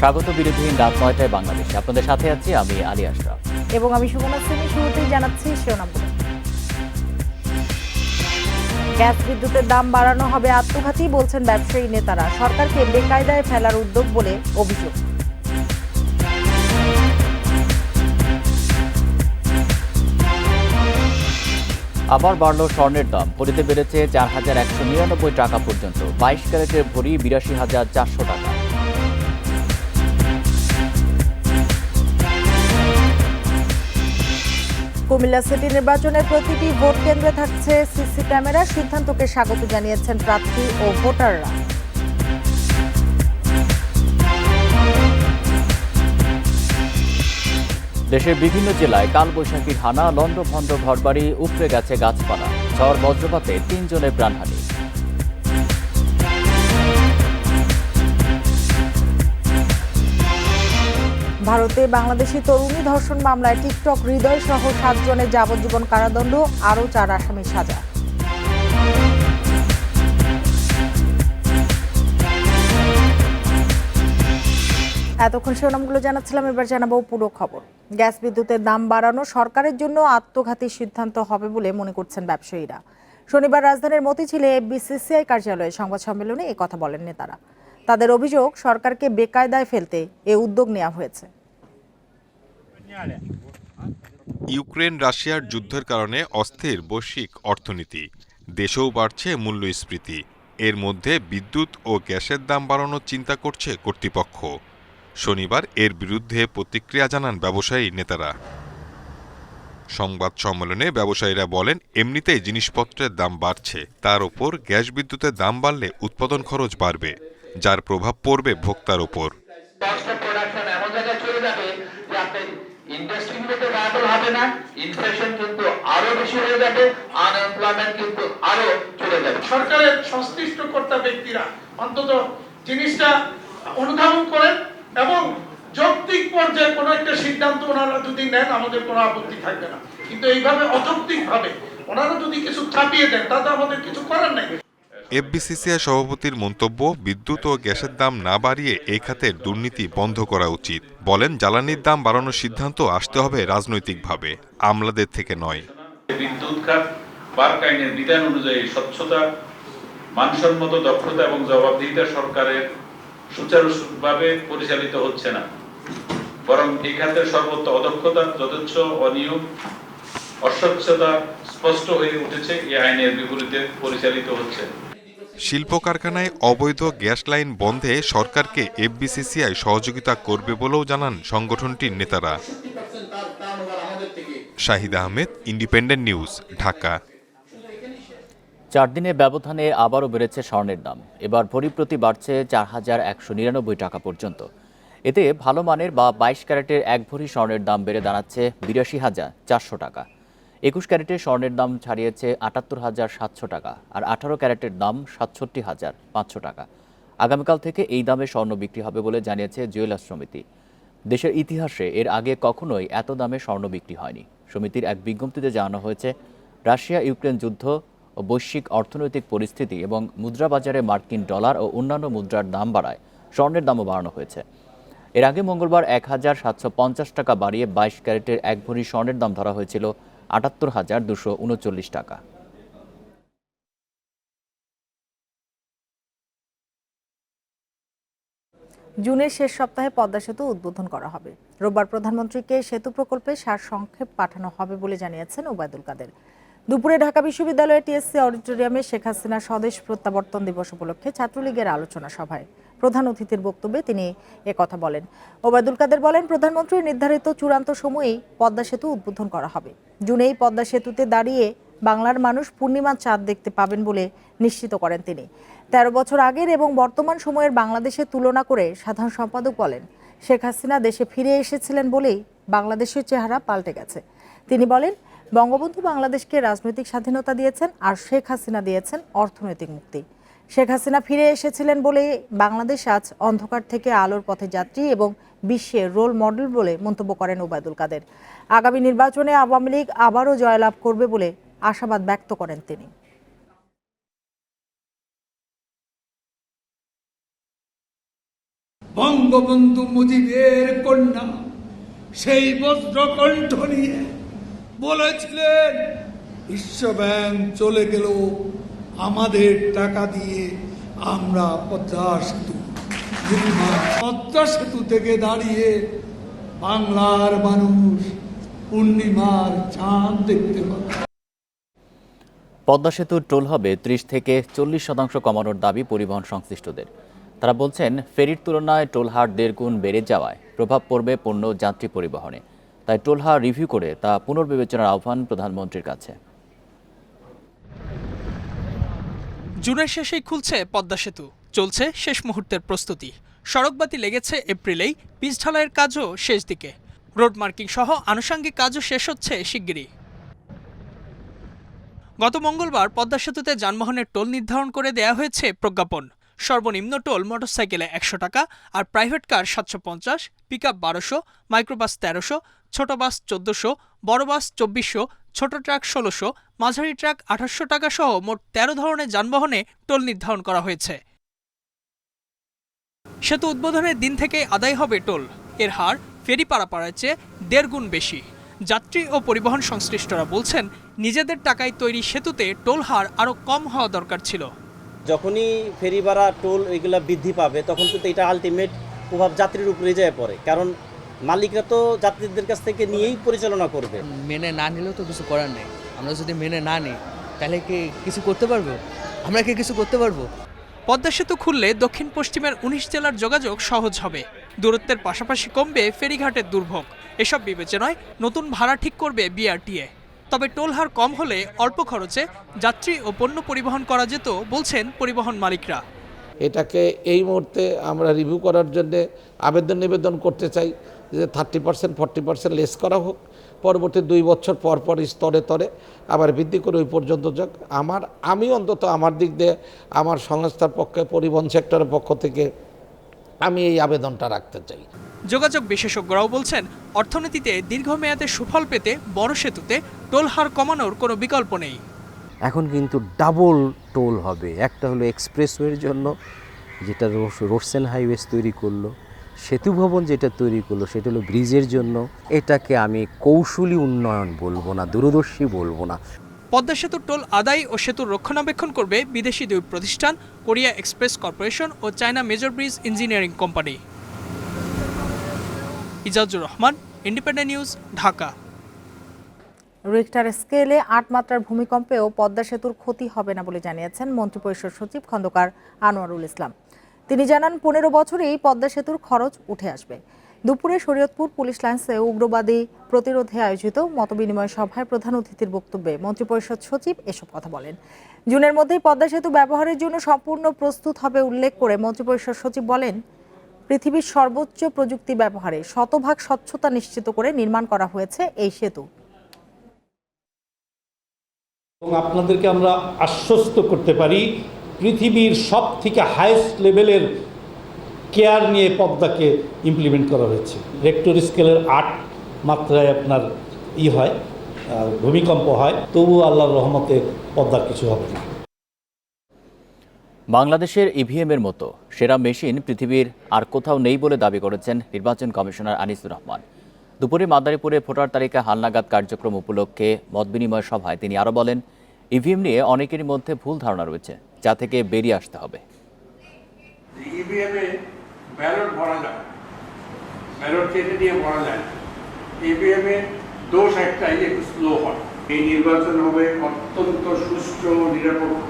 স্বাগত বিরোধীহীন রাত ৯টায় বাংলাদেশে। আপনাদের সাথে আছি আমি আলী আশরাফ এবং আমি সুমনা সেনী। শুরুতেই জানাচ্ছি শিরোনামগুলো। গ্যাস বিদ্যুতের দাম বাড়ানো হবে আত্মঘাতী বলছেন ব্যবসায়ী নেতারা। সরকারকে বেকায়দায় ফেলার উদ্যোগ বলে অভিযোগ। আবার বাড়ল স্বর্ণের দাম। ভরিতে বেড়েছে ৪,১৯৯ টাকা পর্যন্ত। ২২ ক্যারেটের ভরি ৮২,৪০০ টাকা। কুমিল্লা সিটি নির্বাচনের প্রতিটি ভোট কেন্দ্রে থাকছে সিসি ক্যামেরা। সিদ্ধান্তকে স্বাগত জানিয়েছেন প্রার্থী ও ভোটাররা। দেশের বিভিন্ন জেলায় কালবৈশাখীর হানা, লন্ডভন্ড ঘরবাড়ি, উপড়ে গেছে গাছপালা। ঝড় বজ্রপাতে ৩ জনের প্রাণহানি। ভারতে বাংলাদেশি তরুণী ধর্ষণ মামলায় টিকটক হৃদয় সহ ৭ জনের যাবজ্জীবন কারাদণ্ড, আরও ৪ আসামির সাজা। এতক্ষণ শিরোনামগুলো জানাচ্ছিলাম, এবার জানাবো পুরো খবর। গ্যাস বিদ্যুতের দাম বাড়ানো সরকারের জন্য আত্মঘাতী সিদ্ধান্ত হবে বলে মনে করছেন ব্যবসায়ীরা। শনিবার রাজধানীর মতিঝিলে বিসিসিআই কার্যালয়ে সংবাদ সম্মেলনে এই কথা বলেন নেতারা। তাদের অভিযোগ, সরকারকে বেকায়দায় ফেলতে এ উদ্যোগ নেওয়া হয়েছে। ইউক্রেন রাশিয়ার যুদ্ধের কারণে অস্থির বৈশ্বিক অর্থনীতি, দেশেও বাড়ছে মূল্যস্ফীতি। এর মধ্যে বিদ্যুৎ ও গ্যাসের দাম বাড়ানোর চিন্তা করছে কর্তৃপক্ষ। শনিবার এর বিরুদ্ধে প্রতিক্রিয়া জানান ব্যবসায়ী নেতারা। সংবাদ সম্মেলনে ব্যবসায়ীরা বলেন, এমনিতেই জিনিসপত্রের দাম বাড়ছে, তার ওপর গ্যাস বিদ্যুতের দাম বাড়লে উৎপাদন খরচ বাড়বে, যার প্রভাব পড়বে ভোক্তার ওপর। ইন্ডাস্ট্রিগুলোতে ভায়াবল হবে না, ইনফ্লেশন কিন্তু আরো বেশি হয়ে যাবে, আনএমপ্লয়মেন্ট কিন্তু আরো চলে যাবে। সরকারের সংশ্লিষ্ট কর্তা ব্যক্তিরা অন্তত জিনিসটা অনুধাবন করেন এবং যৌক্তিক পর্যায়ে কোনো একটা সিদ্ধান্ত ওনারা যদি নেন আমাদের কোনো আপত্তি থাকবে না, কিন্তু এইভাবে অযৌক্তিক ভাবে ওনারা যদি কিছু চাপিয়ে দেন তাতে আমাদের কিছু করার নাই। এফবিসিসিআই সভাপতির মন্তব্য, বিদ্যুৎ ও গ্যাসের দাম না বাড়িয়ে এই খাতের দুর্নীতি বন্ধ করা উচিত। বলেন, জ্বালানির দাম বাড়ানোর সিদ্ধান্ত আসতে হবে রাজনৈতিকভাবে, আমলাদের থেকে নয়। বিদ্যুৎ খাত পার্ক আইনের বিধান অনুযায়ী স্বচ্ছতা, মানসম্মত দক্ষতা এবং জবাবদিহিতা সরকারের সুচারুভাবে পরিচালিত হচ্ছে না, বরং এই খাতের সর্বত্র অদক্ষতা, যথেচ্ছ অনিয়ম, অস্বচ্ছতা স্পষ্ট হয়ে উঠেছে। এই আইনের বিপরীতে পরিচালিত হচ্ছে। শিল্প কারখানায় অবৈধ গ্যাস লাইন বন্ধে সরকারকে এফবিসিসিআই সহযোগিতা করবে বলেও জানান সংগঠনটির নেতারা। Shahid Ahmed, independent news, Dhaka. ৪ দিনের ব্যবধানে আবারও বেড়েছে স্বর্ণের দাম। এবার ভরি প্রতি বাড়ছে ৪,১৯৯ টাকা পর্যন্ত। এতে ভালো মানের বা ২২ ক্যারেটের এক ভরি স্বর্ণের দাম বেড়ে দাঁড়াচ্ছে ৮২,৪০০ টাকা। ২১ ক্যারেটের স্বর্ণের দাম ছাড়িয়েছে ৭৮,৭০০ টাকা, আর ১৮ ক্যারেটের দাম ৬৭,৫০০ টাকা। আগামীকাল থেকে এই দামে স্বর্ণ বিক্রি হবে বলে জানিয়েছে জুয়েলার্স সমিতি। দেশের ইতিহাসে এর আগে কখনোই এত দামে স্বর্ণ বিক্রি হয়নি। সমিতির এক বিজ্ঞপ্তিতে জানানো হয়েছে, রাশিয়া ইউক্রেন যুদ্ধ ও বৈশ্বিক অর্থনৈতিক পরিস্থিতি এবং মুদ্রাবাজারে মার্কিন ডলার ও অন্যান্য মুদ্রার দাম বাড়ায় স্বর্ণের দামও বাড়ানো হয়েছে। এর আগে মঙ্গলবার ১,৭৫০ টাকা বাড়িয়ে ২২ ক্যারেটের এক ভরি স্বর্ণের দাম ধরা হয়েছিল ৭৮,২৩৯ টাকা। জুনের শেষ সপ্তাহে পদ্মা সেতু উদ্বোধন করা হবে। রোববার প্রধানমন্ত্রীকে সেতু প্রকল্পে সারসংক্ষেপ পাঠানো হবে বলে জানিয়েছেন ওবায়দুল কাদের। দুপুরে ঢাকা বিশ্ববিদ্যালয়ের টিএসসি অডিটোরিয়ামে শেখ হাসিনা স্বদেশ প্রত্যাবর্তন দিবস উপলক্ষে ছাত্রলীগের আলোচনা সভায় প্রধান অতিথির বক্তব্যে তিনি একথা বলেন। ওবায়দুল কাদের বলেন, প্রধানমন্ত্রীর নির্ধারিত চূড়ান্ত সময়েই পদ্মা সেতু উদ্বোধন করা হবে। জুনেই পদ্মা সেতুতে দাঁড়িয়ে বাংলার মানুষ পূর্ণিমার চাঁদ দেখতে পাবেন বলে নিশ্চিত করেন তিনি। ১৩ বছর আগের এবং বর্তমান সময়ের বাংলাদেশের তুলনা করে সাধারণ সম্পাদক বলেন, শেখ হাসিনা দেশে ফিরে এসেছিলেন বলেই বাংলাদেশের চেহারা পাল্টে গেছে। তিনি বলেন, বঙ্গবন্ধু বাংলাদেশকে রাজনৈতিক স্বাধীনতা দিয়েছেন আর শেখ হাসিনা দিয়েছেন অর্থনৈতিক মুক্তি। শেখ হাসিনা ফিরে এসেছিলেন বলে বাংলাদেশ আজ অন্ধকার থেকে আলোর পথে যাত্রী এবং বিশ্বের রোল মডেল বলে মন্তব্য করেন ওবায়দুল কাদের। আগামী নির্বাচনে আওয়ামী লীগ আবারও জয়লাভ করবে বলে আশাবাদ ব্যক্ত করেন তিনি। বঙ্গবন্ধু মুজিবের কন্যা সেই বজ্রকণ্ঠ নিয়ে বলেছিলেন, বিশ্বব্যাংক চলে গেল আমাদের টাকা দিয়ে আমরা পদ্মা সেতু নির্মাণ। পদ্মা সেতু থেকে দাঁড়িয়ে বাংলার মানুষ পূর্ণিমার চাঁদ দেখতে পাবে। পদ্মা সেতুর টোল হবে ৩০ থেকে ৪০% কমানোর দাবি পরিবহন সংশ্লিষ্টদের। তারা বলছেন, ফেরির তুলনায় টোল হার ১.৫ গুণ বেড়ে যাওয়ায় প্রভাব পড়বে পণ্য যাত্রী পরিবহনে। তাই টোল হার রিভিউ করে তা পুনর্বিবেচনার আহ্বান প্রধানমন্ত্রীর কাছে। জুনের শেষেই খুলছে পদ্মা সেতু, চলছে শেষ মুহূর্তের প্রস্তুতি। সড়কবাতি লেগেছে এপ্রিলেই, পিচ ঢালাইয়ের কাজও শেষ দিকে। রোড মার্কিং সহ আনুষঙ্গিক কাজও শেষ হচ্ছে শিগগিরই। গত মঙ্গলবার পদ্মা সেতুতে যানবাহনের টোল নির্ধারণ করে দেয়া হয়েছে প্রজ্ঞাপন। সর্বনিম্ন টোল মোটরসাইকেলে ১০০ টাকা, আর প্রাইভেট কার ৭৫০, পিকআপ ১২০০, মাইক্রোবাস ১৩০০, ছোট বাস ১৪০০, বড় বাস ২৪০০, ছোট ট্রাক ১৬০০, মাঝারি ট্রাক ২৮০০ টাকা সহ মোট ১৩ ধরনের যানবাহনে টোল নির্ধারণ করা হয়েছে। সেতু উদ্বোধনের দিন থেকেই আদায় হবে টোল। এর হার ফেরি পারাপারের চেয়ে ১.৫ গুণ বেশি। যাত্রী ও পরিবহন সংশ্লিষ্টরা বলছেন, নিজেদের টাকায় তৈরি সেতুতে টোল হার আরও কম হওয়া দরকার ছিল। যখনই ফেরি ভাড়া টোল এগুলা বৃদ্ধি পাবে, তখন কিন্তু এটা আলটিমেট প্রভাব যাত্রীর উপরে যায় পড়ে, কারণ মালিকরা তো যাত্রীদের কাছ থেকে নিয়েই পরিচালনা করবে। মেনে না নিলেও তো কিছু করার নেই। আমরা যদি মেনে না নিই তাহলে কি কিছু করতে পারবো? আমরা কি কিছু করতে পারবো? পদ্মা সেতু খুললে দক্ষিণ পশ্চিমের ১৯ জেলার যোগাযোগ সহজ হবে। দূরত্বের পাশাপাশি কমবে ফেরিঘাটের দুর্ভোগ। এসব বিবেচনায় নতুন ভাড়া ঠিক করবে বিআরটিএ। তবে টোল হার কম হলে অল্প খরচে যাত্রী ও পণ্য পরিবহন করা যেত বলছেন পরিবহন মালিকরা। এটাকে এই মুহূর্তে আমরা রিভিউ করার জন্য নিবেদন করতে চাই যে 30% 40% লেস করা হোক, পরবর্তী 2 বছর পর পর স্তরে স্তরে আবার বৃদ্ধি করে ওই পর্যন্ত যাক। আমি অন্তত আমার দিক দিয়ে আমার সংস্থার পক্ষে, পরিবহন সেক্টরের পক্ষ থেকে আমি এই আবেদনটা রাখতে চাই। যোগাযোগ বিশেষজ্ঞরাও বলছেন, অর্থনীতিতে দীর্ঘমেয়াদে সুফল পেতে বড় সেতুতে টোল হার কমানোর কোনো বিকল্প নেই। এখন কিন্তু ডাবল টোল হবে। একটা হলো এক্সপ্রেসওয়ের জন্য, যেটা রোডস অ্যান্ড হাইওয়েজ তৈরি করলো, সেতু ভবন যেটা তৈরি করলো সেটা হলো ব্রিজের জন্য। এটাকে আমি কৌশলী উন্নয়ন বলবো না, দূরদর্শী বলবো না। পদ্মা সেতুর টোল আদায় ও সেতুর রক্ষণাবেক্ষণ করবে বিদেশি 2 প্রতিষ্ঠান, কোরিয়া এক্সপ্রেস কর্পোরেশন ও China major bridge engineering company. Ezazur Rahman, independent news, Dhaka. Richter স্কেলে 8 মাত্রার ভূমিকম্পেও পদ্মা সেতুর ক্ষতি হবে না বলে জানিয়েছেন মন্ত্রিপরিষদ সচিব খন্দকার আনোয়ারুল ইসলাম। তিনি জানান, 15 বছরেই পদ্মা সেতুর খরচ উঠে আসবে। দুপুরে শরীয়তপুর পুলিশ লাইন্সে উগ্রবাদী প্রতিরোধে আয়োজিত মতবিনিময় সভায় প্রধান অতিথির বক্তব্যে মন্ত্রিপরিষদ সচিব এসব কথা বলেন। জুনের মধ্যেই পদ্মা সেতু ব্যবহারের জন্য সম্পূর্ণ প্রস্তুত হবে উল্লেখ করে মন্ত্রিপরিষদ সচিব বলেন, পৃথিবীর সর্বোচ্চ প্রযুক্তি ব্যবহারে 100% স্বচ্ছতা নিশ্চিত করে নির্মাণ করা হয়েছে এই সেতু। এবং আপনাদেরকে আমরা আশ্বস্ত করতে পারি, পৃথিবীর সব থেকে হাইয়েস্ট লেভেলের কেয়ার নিয়ে পদ্মাকে ইমপ্লিমেন্ট করা হয়েছে। রেক্টর স্কেলের 8 মাত্রায় আপনার হয়, ভূমিকম্প হয়, তবুও আল্লাহর রহমতে পদ্মার কিছু হবে না। বাংলাদেশের ইভিএমের মতো সেরা মেশিন পৃথিবীর আর কোথাও নেই বলে দাবি করেছেন নির্বাচন কমিশনার আনিসুর রহমান। দুপুরে মাদারীপুরে ভোটার তালিকা হালনাগাদ কার্যক্রম উপলক্ষে মতবিনিময় সভায় তিনি আরও বলেন, ইভিএম নিয়ে অনেকেরই মধ্যে ভুল ধারণা রয়েছে, যা থেকে বেরিয়ে আসতে হবে। ইভিএমে ব্যালট ভরা যায়, ব্যালট কেটে দিয়ে ভরা যায়। ইভিএমে দোষ একটাই, একটু স্লো হয়। এই নির্বাচন হবে অত্যন্ত সুষ্ঠু, নিরপেক্ষ,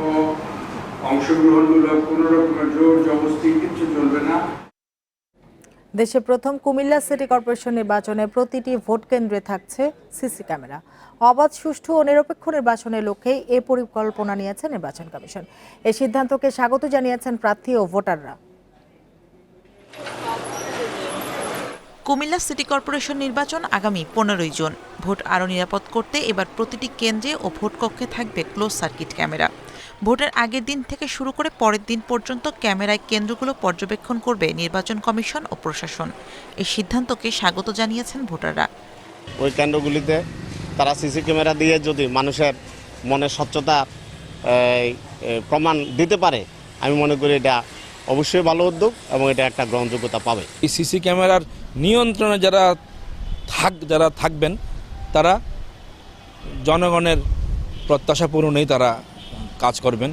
অংশগ্রহণমূলক, কোনো রকমের জোর জবরদস্তি কিছু চলবে না। দেশে প্রথম কুমিল্লা সিটি কর্পোরেশন নির্বাচনে প্রতিটি ভোট কেন্দ্রে থাকছে সিসি ক্যামেরা। অবাধ, সুষ্ঠু ও নিরপেক্ষ নির্বাচনের লক্ষ্যে এ পরিকল্পনা নিয়েছে নির্বাচন কমিশন। এই সিদ্ধান্তকে স্বাগত জানিয়েছেন প্রার্থী ও ভোটাররা। কুমিল্লা সিটি কর্পোরেশন নির্বাচন আগামী 15 জুন। ভোট আরও নিরাপদ করতে এবার প্রতিটি কেন্দ্রে ও ভোট কক্ষে থাকবে ক্লোজ সার্কিট ক্যামেরা। ভোটের আগের দিন থেকে শুরু করে পরের দিন পর্যন্ত ক্যামেরায় কেন্দ্রগুলো পর্যবেক্ষণ করবে নির্বাচন কমিশন ও প্রশাসন। এই সিদ্ধান্তকে স্বাগত জানিয়েছেন ভোটাররা। ওই কেন্দ্রগুলিতে তারা সিসি ক্যামেরা দিয়ে যদি মানুষের মনে স্বচ্ছতা প্রমাণ দিতে পারে, আমি মনে করি এটা অবশ্যই ভালো উদ্যোগ এবং এটা একটা গ্রহণযোগ্যতা পাবে। এই সিসি ক্যামেরার নিয়ন্ত্রণে যারা থাকবেন তারা জনগণের প্রত্যাশা পূরণেই তারা কাজ করবেন।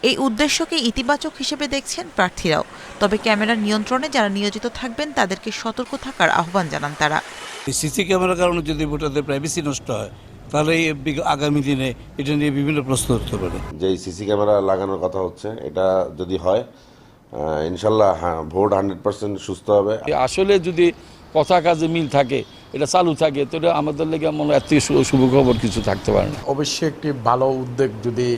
এই উদ্দেশ্যকে ইতিবাচক হিসেবে দেখছেন প্রার্থীরাও। তবে ক্যামেরার নিয়ন্ত্রণে যারা নিয়োজিত থাকবেন তাদেরকে সতর্ক থাকার আহ্বান জানান তারা। সিসি ক্যামেরার কারণে যদি ভোটারদের প্রাইভেসি নষ্ট হয় তাহলে আগামী দিনে এটা নিয়ে বিভিন্ন প্রশ্ন উঠতে পারে। যে সিসি ক্যামেরা লাগানোর কথা হচ্ছে, এটা যদি হয় ইনশাল্লাহ ভোট 100% সুস্থ হবে। আসলে যদি কথা কাজে মিল থাকে, এটা চালু থাকে, তো আমাদের লেগে মনে এত শুভ খবর কিছু থাকতে পারে না। অবশ্যই একটি ভালো উদ্যোগ যদি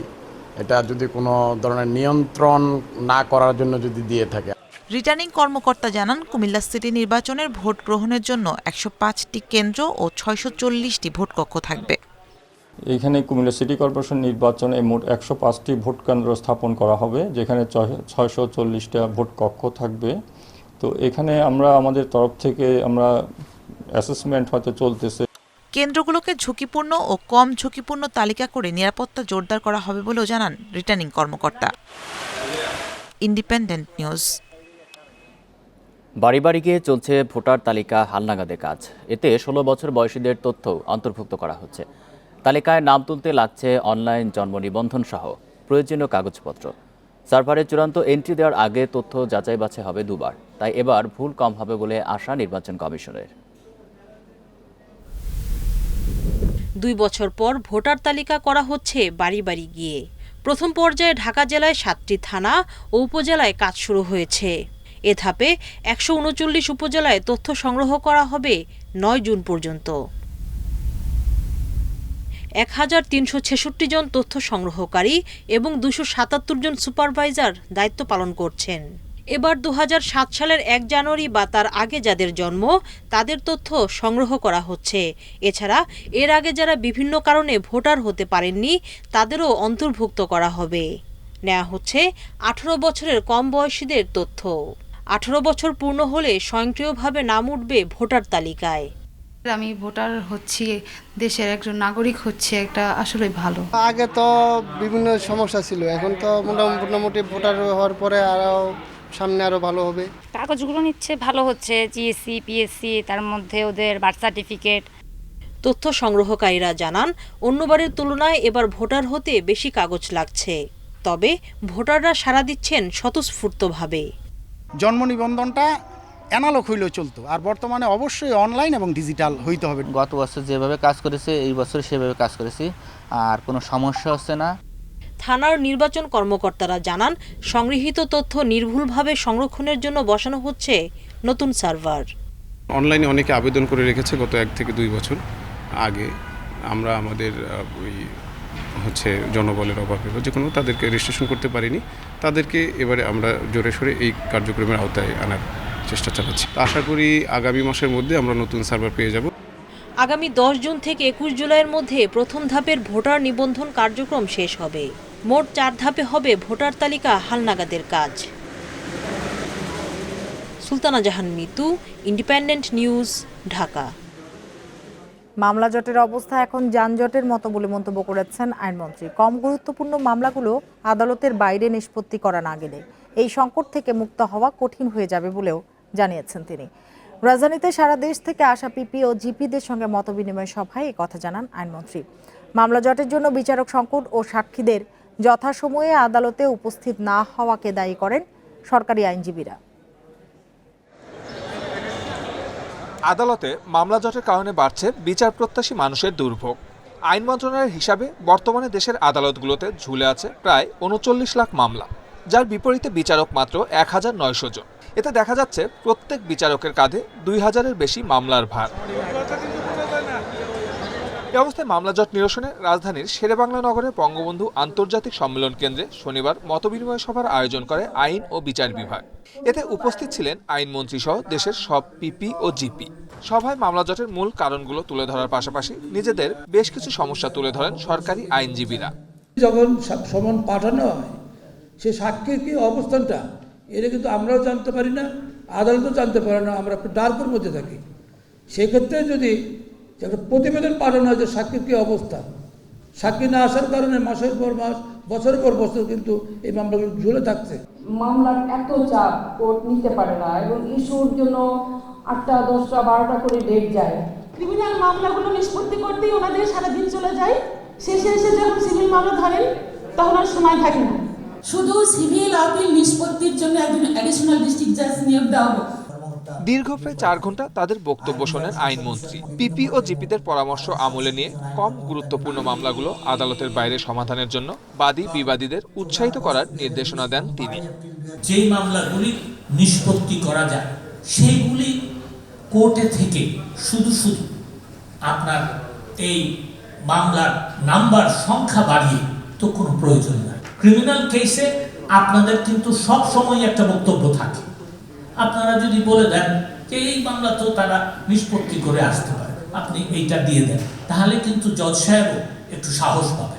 এটা কোনো ধরনের নিয়ন্ত্রণ না করার জন্য যদি দিয়ে থাকে। রিটার্নিং কর্মকর্তা জানান, কুমিল্লা সিটি নির্বাচনের ভোট গ্রহণের জন্য 105টি কেন্দ্র ও 640টি ভোট কক্ষ থাকবে। এখানে কুমিল্লা সিটি কর্পোরেশন নির্বাচনে মোট 105টি ভোট কেন্দ্র স্থাপন করা হবে, যেখানে 640টা ভোট কক্ষ থাকবে। তো এখানে আমাদের তরফ থেকে অ্যাসেসমেন্ট হয়তো চলতেছে। কেন্দ্রগুলোকে ঝুঁকিপূর্ণ ও কম ঝুঁকিপূর্ণ তালিকা করে নিরাপত্তা জোরদার করা হবে বলেও জানান রিটার্নিং কর্মকর্তা। Independent news. বাড়ি বাড়ি গিয়ে চলছে ভোটার তালিকা হালনাগাদে কাজ। এতে 16 বছর বয়সীদের তথ্য অন্তর্ভুক্ত করা হচ্ছে। তালিকায় নাম তুলতে লাগছে অনলাইন জন্ম নিবন্ধন সহ প্রয়োজনীয় কাগজপত্র। সার্ভারে চূড়ান্ত এন্ট্রি দেওয়ার আগে তথ্য যাচাই বাছাই হবে দুবার। তাই এবার ভুল কম হবে বলে আশা নির্বাচন কমিশনের। 2 বছর পর ভোটার তালিকা করা হচ্ছে বাড়ি বাড়ি গিয়ে। প্রথম পর্যায়ে ঢাকা জেলায় 7টি থানা ও উপজেলায় কাজ শুরু হয়েছে। এ ধাপে 139 উপজেলায় তথ্য সংগ্রহ করা হবে 9 জুন পর্যন্ত। 1366 জন তথ্য সংগ্রহকারী এবং 277 জন সুপারভাইজার দায়িত্ব পালন করছেন। এবার 2007 সালের 1 জানুয়ারি বা তার আগে যাদের জন্ম তাদের তথ্য সংগ্রহ করা হচ্ছে। এছাড়া এর আগে যারা বিভিন্ন কারণে ভোটার হতে পারেননি তাদেরও অন্তর্ভুক্ত করা হবে। নেওয়া হচ্ছে 18 বছরের কম বয়সীদের তথ্য। 18 বছর পূর্ণ হলে স্বয়ংক্রিয়ভাবে নাম উঠবে ভোটার তালিকায়। আমি ভোটার হচ্ছি, দেশের একজন নাগরিক হচ্ছে, একটা আসলে ভালো। আগে তো বিভিন্ন সমস্যা ছিল, এখন তো মোটামুটি ভোটার হওয়ার পরে সামনে আরো ভালো হবে। কাগজগুলো নিচ্ছে ভালো হচ্ছে, জিএসসি, পিএসসি, তার মধ্যে ওদের বার্থ সার্টিফিকেট। তথ্য সংগ্রহকারীরা জানান, অন্যবারের তুলনায় এবার ভোটার হতে বেশি কাগজ লাগছে। তবে ভোটাররা সাড়া দিচ্ছেন স্বতঃস্ফূর্তভাবে। জন্ম নিবন্ধনটা অ্যানালগ হইলেও চলতো, আর বর্তমানে অবশ্যই অনলাইন এবং ডিজিটাল হইতে হবে। গত বছর যেভাবে কাজ করেছে এই বছর সেভাবে কাজ করেছি, আর কোনো সমস্যা হচ্ছে না। থানার নির্বাচন কর্মকর্তারা জানান, সংগৃহীত তথ্য নির্ভুলভাবে সংরক্ষণের জন্য বসানো হচ্ছে নতুন সার্ভার। অনলাইনে অনেকে আবেদন করে রেখেছে গত 1 থেকে 2 বছর আগে। আমরা আমাদের জনবলের অভাবে যে কোনো তাদেরকে রেজিস্ট্রেশন করতে পারিনি, তাদেরকে এবারে আমরা জোরে সোরে এই কার্যক্রমের আওতায় আনার চেষ্টা চালাচ্ছি। আশা করি আগামী মাসের মধ্যে আমরা নতুন সার্ভার পেয়ে যাব। আগামী 10 জুন থেকে 21 জুলাইয়ের মধ্যে প্রথম ধাপের ভোটার নিবন্ধন কার্যক্রম শেষ হবে। মোট 4 ধাপে হবে ভোটার তালিকা হালনাগাদের কাজ। সুলতানা জাহান মিতু, ইন্ডিপেন্ডেন্ট নিউজ, ঢাকা। মামলা জটের অবস্থা এখন যানজটের মতো বলে মন্তব্য করেছেন আইনমন্ত্রী। কম গুরুত্বপূর্ণ মামলাগুলো আদালতের বাইরে নিষ্পত্তি করা না গেলে এই সংকট থেকে মুক্ত হওয়া কঠিন হয়ে যাবে বলেও জানিয়েছেন তিনি। রাজধানীতে সারা দেশ থেকে আসা পিপি ও জিপিদের সঙ্গে মতবিনিময় সভায় এই কথা জানান আইনমন্ত্রী। মামলা জটের জন্য বিচারক সংকট ও সাক্ষীদের যথাসময়ে আদালতে উপস্থিত না হওয়াকে দায়ী করেন সরকারি আইনজীবীরা। আদালতে মামলা জটের কারণে বাড়ছে বিচার প্রত্যাশী মানুষের দুর্ভোগ। আইন মন্ত্রণালয়ের হিসাবে বর্তমানে দেশের আদালতগুলোতে ঝুলে আছে প্রায় 39 লাখ মামলা, যার বিপরীতে বিচারক মাত্র 1900 জন। এতে দেখা যাচ্ছে প্রত্যেক বিচারকের কাঁধে 2000-এর বেশি মামলার ভার। এই অবস্থায় মামলা জট নিরসনে রাজধানীর শেরেবাংলা নগরের বঙ্গবন্ধু আন্তর্জাতিক সম্মেলন কেন্দ্রে শনিবার মতবিনিময় সভার আয়োজন করে আইন ও বিচার বিভাগ। এতে উপস্থিত ছিলেন আইনমন্ত্রী সহ দেশের সব পিপি ও জিপি। সভায় মামলা জটের মূল কারণগুলো তুলে ধরার পাশাপাশি নিজেদের বেশ কিছু সমস্যা তুলে ধরেন সরকারি আইনজীবীরা। যখন সমন পাঠানো হয় সে সাক্ষীর কি অবস্থানটা এটা কিন্তু আমরাও জানতে পারি না, আদালতও জানতে পারে না, আমরা একটু ডার্কের মধ্যে থাকি। সেক্ষেত্রে যদি একটা প্রতিবেদন পাঠানো হয় যে সাক্ষীর কী অবস্থা, সাক্ষী না আসার কারণে মাসের পর মাস বছরের পর বছর কিন্তু এই মামলাগুলো ঝুলে থাকছে। মামলার এত চাপ কোর্ট নিতে পারে না এবং ইস্যুর জন্য 8টা 10টা 12টা করে ডেট যায়। ক্রিমিনাল মামলাগুলো নিষ্পত্তি করতেই ওনাদের সারাদিন চলে যায়, শেষে এসে যখন সিভিল মামলা ধরেন তখন আর সময় থাকে না। শুধু সিভিল আপিল নিষ্পত্তির জন্য একজন অ্যাডিশনাল ডিস্ট্রিক্ট জাজ নিয়োগ দেওয়া হবে। দীর্ঘ প্রায় 4 ঘন্টা তাদের বক্তব্য শোনেন আইনমন্ত্রী। পিপি ও জিপিদের পরামর্শ আমলে নিয়ে কম গুরুত্বপূর্ণ মামলাগুলো আদালতের বাইরে সমাধানের জন্য বাদী বিবাদীদের উৎসাহিত করার নির্দেশনা দেন তিনি। যেই মামলাগুলি নিষ্পত্তি করা যায় সেইগুলি কোর্টে থেকে শুধু আপনার এই মামলার নাম্বার সংখ্যা বাড়িয়ে তো কোনো প্রয়োজন নাই। ক্রিমিনাল কেসে আপনাদের কিন্তু সব সময় একটা বক্তব্য থাকে। আপনারা যদি বলে দেন যে এই মামলা তো তারা নিষ্পত্তি করে আসতে পারে, আপনি এইটা দিয়ে দেন, তাহলে কিন্তু জজ সাহেবও একটু সাহস পাবে।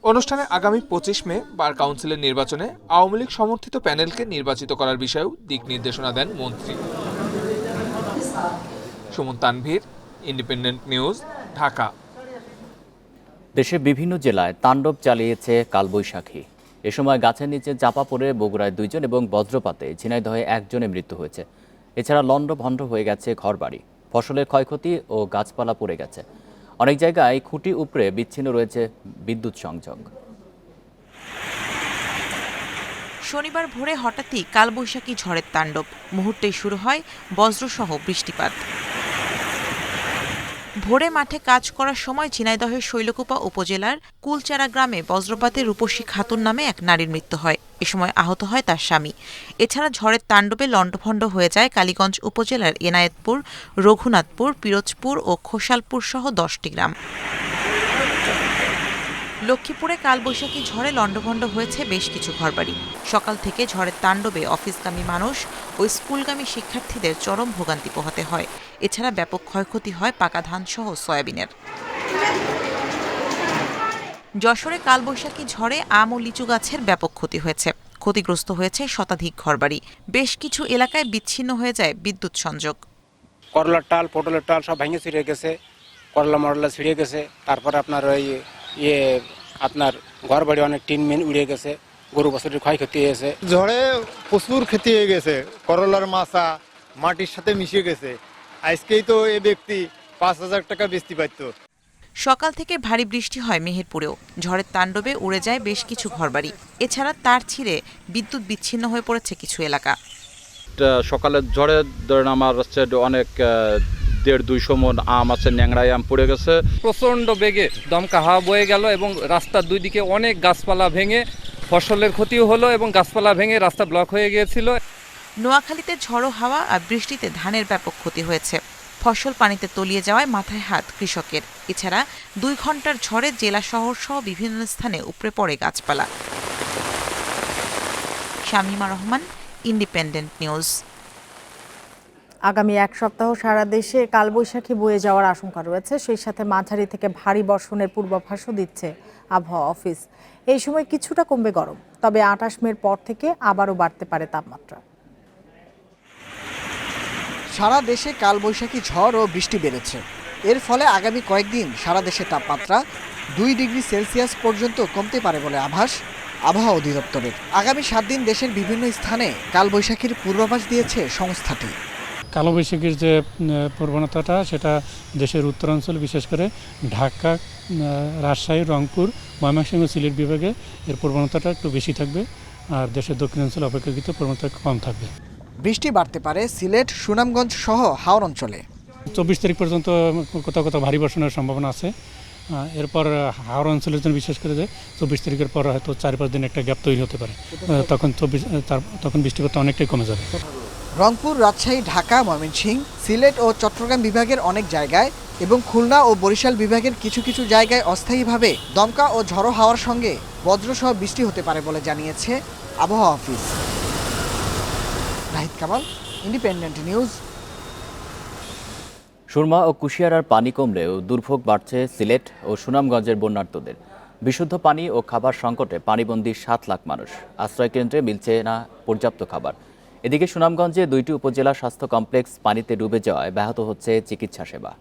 অনুষ্ঠানে আগামী 25 মে বার কাউন্সিলের নির্বাচনে আওয়ামী লীগ সমর্থিত প্যানেলকে নির্বাচিত করার বিষয়েও দিক নির্দেশনা দেন মন্ত্রী। Suman Tanvir, independent news, Dhaka. দেশের বিভিন্ন জেলায় তাণ্ডব চালিয়েছে কালবৈশাখী। এ সময় গাছের নিচে চাপা পড়ে বগুড়ায় 2 জন এবং বজ্রপাতে ঝিনাইদহে 1 জনের মৃত্যু হয়েছে। এছাড়া লণ্ডভণ্ড হয়ে গেছে ঘরবাড়ি, ফসলের ক্ষয়ক্ষতি ও গাছপালা পড়ে গেছে। অনেক জায়গায় খুঁটি উপড়ে বিচ্ছিন্ন রয়েছে বিদ্যুৎ সংযোগ। শনিবার ভোরে হঠাৎই কালবৈশাখী ঝড়ের তাণ্ডব, মুহূর্তেই শুরু হয় বজ্রসহ বৃষ্টিপাত। ভোরে মাঠে কাজ করার সময় ঝিনাইদহের শৈলকুপা উপজেলার কুলচারা গ্রামে বজ্রপাতে রূপসী খাতুন নামে এক নারীর মৃত্যু হয়। এ সময় আহত হয় তার স্বামী। এছাড়া ঝড়ের তাণ্ডবে লণ্ডভণ্ড হয়ে যায় কালীগঞ্জ উপজেলার এনায়েতপুর, রঘুনাথপুর, পিরোজপুর ও খোসালপুর সহ 10টি গ্রাম। লক্ষ্মীপুরে কালবৈশাখী ঝড়ে লণ্ডভণ্ড হয়েছে বেশ কিছু ঘরবাড়ি। সকাল থেকে ঝড়ের তাণ্ডবে অফিসগামী মানুষ ও স্কুলগামী শিক্ষার্থীদের চরম ভোগান্তি পোহাতে হয়। এছাড়া ব্যাপক ক্ষয়ক্ষতি হয় পাকা ধান সহ সয়াবিনের। যশোরে কালবৈশাখী ঝড়ে আম ও লিচু গাছের ব্যাপক ক্ষতি হয়েছে। ক্ষতিগ্রস্ত হয়েছে শতাধিক ঘরবাড়ি। বেশ কিছু এলাকায় বিচ্ছিন্ন হয়ে যায় বিদ্যুৎ সংযোগ। করলার টাল, পটলের টাল সব ভেঙে ছিঁড়ে গেছে, করলা মরলা ছিঁড়ে গেছে। তারপরে আপনার ওই আপনার ঘর বাড়ি অনেক টিন মিন উড়ে গেছে, গরু বছরের ক্ষয়ক্ষতি হয়েছে। ঝড়ে প্রচুর ক্ষতি হয়ে গেছে, করলার মাছা মাটির সাথে মিশে গেছে। আজকেই তো এই ব্যক্তি 5,000 টাকা বেচতে পারত। সকাল থেকে ভারী বৃষ্টি হয় মেহেরপুরেও। ঝড়ের তাণ্ডবে উড়ে যায় বেশ কিছু ঘরবাড়ি। এছাড়া তার ছিঁড়ে বিদ্যুৎ বিচ্ছিন্ন হয়ে পড়েছে কিছু এলাকা। সকালের ঝড়ে ধরেন আমার অনেক 150-200 মন আম আছে, ন্যাংরায় আম পড়ে গেছে। প্রচণ্ড বেগে দমকা হাওয়া বয়ে গেল এবং রাস্তার 2 দিকে অনেক গাছপালা ভেঙে ফসলের ক্ষতিও হলো এবং গাছপালা ভেঙে রাস্তা ব্লক হয়ে গিয়েছিল। নোয়াখালীতে ঝড়ো হাওয়া আর বৃষ্টিতে ধানের ব্যাপক ক্ষতি হয়েছে। ফসল পানিতে তলিয়ে যাওয়ায় মাথায় হাত কৃষকের। এছাড়া 2 ঘন্টার ঝড়ে জেলা শহর সহ বিভিন্ন স্থানে উপড়ে পড়ে গাছপালা। Shamima Rahman, independent news. আগামী 1 সপ্তাহ সারা দেশে কালবৈশাখী বয়ে যাওয়ার আশঙ্কা রয়েছে। সেই সাথে মাঝারি থেকে ভারী বর্ষণের পূর্বাভাসও দিচ্ছে আবহাওয়া অফিস। এই সময় কিছুটা কমবে গরম, তবে 28 মের পর থেকে আবারও বাড়তে পারে তাপমাত্রা। সারা দেশে কালবৈশাখী ঝড় ও বৃষ্টি বেড়েছে। এর ফলে আগামী কয়েকদিন সারা দেশে তাপমাত্রা 2 ডিগ্রি সেলসিয়াস পর্যন্ত কমতে পারে বলে আভাস আবহাওয়া অধিদপ্তরের। আগামী 7 দিন দেশের বিভিন্ন স্থানে কালবৈশাখীর পূর্বাভাস দিয়েছে সংস্থাটি। কালবৈশাখীর যে প্রবণতাটা সেটা দেশের উত্তরাঞ্চল, বিশেষ করে ঢাকা, রাজশাহী, রংপুর, ময়মনসিংহ, সিলেট বিভাগে এর প্রবণতাটা একটু বেশি থাকবে, আর দেশের দক্ষিণাঞ্চল অপেক্ষাকৃত প্রবণতা কম থাকবে। বৃষ্টি বাড়তে পারে সিলেট, সুনামগঞ্জ সহ হাওর অঞ্চলে। 24 তারিখ পর্যন্ত কোথাও কোথাও ভারী বর্ষণের সম্ভাবনা আছে। এরপর হাওর অঞ্চলের জন্য বিশেষ করে যে 24 তারিখের পর হয়তো 4-5 দিন একটা গ্যাপ তৈরি হতে পারে, তখন বৃষ্টিপাতটা অনেকটাই কমে যাবে। রংপুর, রাজশাহী, ঢাকা, ময়মনসিংহ, সিলেট ও চট্টগ্রাম বিভাগের অনেক জায়গায় এবং খুলনা ও বরিশাল বিভাগের কিছু কিছু জায়গায় অস্থায়ীভাবে দমকা ও ঝড়ো হাওয়ার সঙ্গে বজ্রসহ বৃষ্টি হতে পারে বলে জানিয়েছে আবহাওয়া office. Nahid Kamal, independent news. Surma ও কুশিয়ারার পানি কমলেও দুর্ভোগ বাড়ছে সিলেট ও সুনামগঞ্জের বন্যার্তদের। বিশুদ্ধ পানি ও খাবার সংকটে পানিবন্দী 7 লাখ মানুষ। আশ্রয়কেন্দ্রে মিলছে না পর্যাপ্ত খাবার। এদিকে সুনামগঞ্জে 2টি উপজেলা স্বাস্থ্য কমপ্লেক্স পানিতে ডুবে যাওয়ায় ব্যাহত হচ্ছে চিকিৎসা সেবা।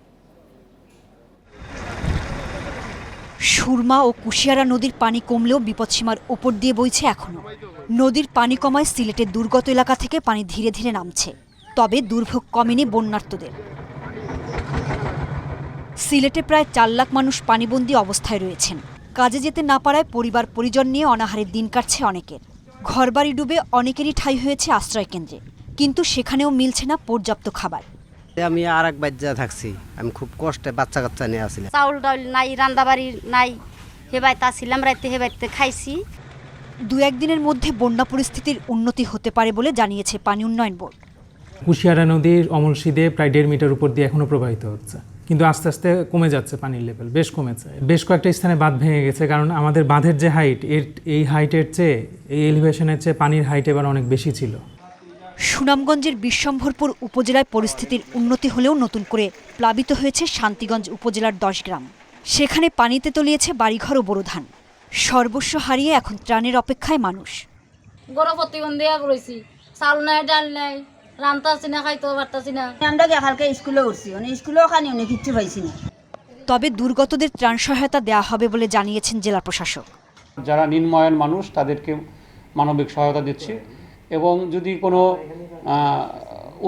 সুরমা ও কুশিয়ারা নদীর পানি কমলেও বিপদসীমার ওপর দিয়ে বইছে এখনো। নদীর পানি কমায় সিলেটের দুর্গত এলাকা থেকে পানি ধীরে ধীরে নামছে, তবে দুর্ভোগ কমেনি বন্যার্তদের। সিলেটে প্রায় 4 লাখ মানুষ পানিবন্দী অবস্থায় রয়েছেন। কাজে যেতে না পারায় পরিবার পরিজন নিয়ে অনাহারে দিন কাটছে অনেকের। ঘরবাড়ি ডুবে অনেকেরই ঠাঁই হয়েছে আশ্রয় কেন্দ্রে, কিন্তু সেখানেও মিলছে না পর্যাপ্ত খাবার। আমি আর এক বাচ্চা থাকছি, আমি খুব কষ্টে বাচ্চা কাচ্চা নিয়ে আসছিলাম। চাউল ডাউল নাই, রান্দাবাড়ি নাই, হেবাইতে আসছিলাম, রাইতে হেবাইতে খাইছি। 2-1 দিনের মধ্যে বন্যা পরিস্থিতির উন্নতি হতে পারে বলে জানিয়েছে পানি উন্নয়ন বোর্ড। কুশিয়ারা নদীর অমলসিদে প্রায় 1.5 মিটার উপর দিয়ে এখনো প্রবাহিত হচ্ছে, কিন্তু আস্তে আস্তে কমে যাচ্ছে পানির লেভেল, বেশ কমেছে। বেশ কয়েকটা স্থানে বাঁধ ভেঙে গেছে, কারণ আমাদের বাঁধের যে হাইট, এই হাইটের চেয়ে, এই এলিভেশনের চেয়ে পানির হাইট এবার অনেক বেশি ছিল। সুনামগঞ্জের বিশ্বম্ভরপুর উপজেলায় পরিস্থিতির উন্নতি হলেও নতুন করে প্লাবিত হয়েছে শান্তিগঞ্জ উপজেলার 10 গ্রাম। সেখানে পানিতে তলিয়েছে বাড়িঘর ও বোরো ধান। সর্বস্ব হারিয়ে এখন ত্রাণের অপেক্ষায় মানুষ। গরম প্রতিবন্ধী রয়েছি, চাল নাই, ডাল নাই, রান্তাছি না, খাইতেও পারতাছি না। আমরা কালকে স্কুলে উঠছি, স্কুলেও খানি অনেক কিচ্ছু পাইছি না। তবে দুর্গতদের ত্রাণ সহায়তা দেওয়া হবে বলে জানিয়েছেন জেলা প্রশাসক। যারা নিম্নায়ন মানুষ তাদেরকে মানবিক সহায়তা দিচ্ছে, এবং যদি কোনো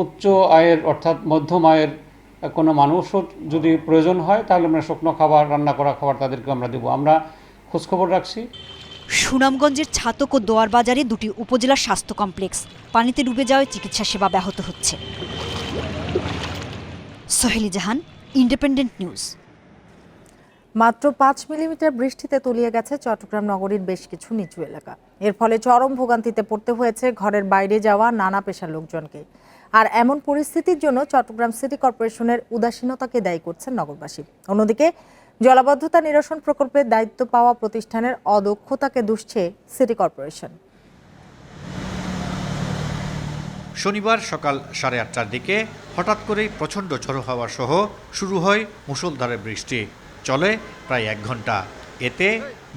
উচ্চ আয়ের অর্থাৎ মধ্যম আয়ের কোনো মানুষও যদি প্রয়োজন হয়, তাহলে আমরা শুকনো খাবার, রান্না করা খাবার তাদেরকে আমরা দেবো। আমরা খোঁজখবর রাখছি। সুনামগঞ্জের ছাতক ও দোয়ার বাজারে 2টি উপজেলা স্বাস্থ্য কমপ্লেক্স পানিতে ডুবে যাওয়ায় চিকিৎসা সেবা ব্যাহত হচ্ছে। সোহেলি জাহান, ইন্ডিপেন্ডেন্ট নিউজ। মাত্র 5 মিলিমিটার বৃষ্টিতে তলিয়ে গেছে চট্টগ্রাম নগরীর বেশ কিছু নিচু এলাকা। এর ফলে চরম ভোগান্তিতে পড়তে হয়েছে ঘরের বাইরে যাওয়া নানা পেশার লোকজনকে। আর এমন পরিস্থিতির জন্য চট্টগ্রাম সিটি কর্পোরেশনের উদাসীনতাকে দায়ী করছেন নগরবাসী। অন্যদিকে জলাবদ্ধতা নিরসন প্রকল্পের দায়িত্ব পাওয়া প্রতিষ্ঠানের অদক্ষতাকে দুষছে সিটি কর্পোরেশন। শনিবার সকাল 8:30টার দিকে হঠাৎ করেই প্রচণ্ড ঝড়ো হাওয়া সহ শুরু হয় মুষলধারে বৃষ্টি। চলে প্রায় 1 ঘন্টা। এতে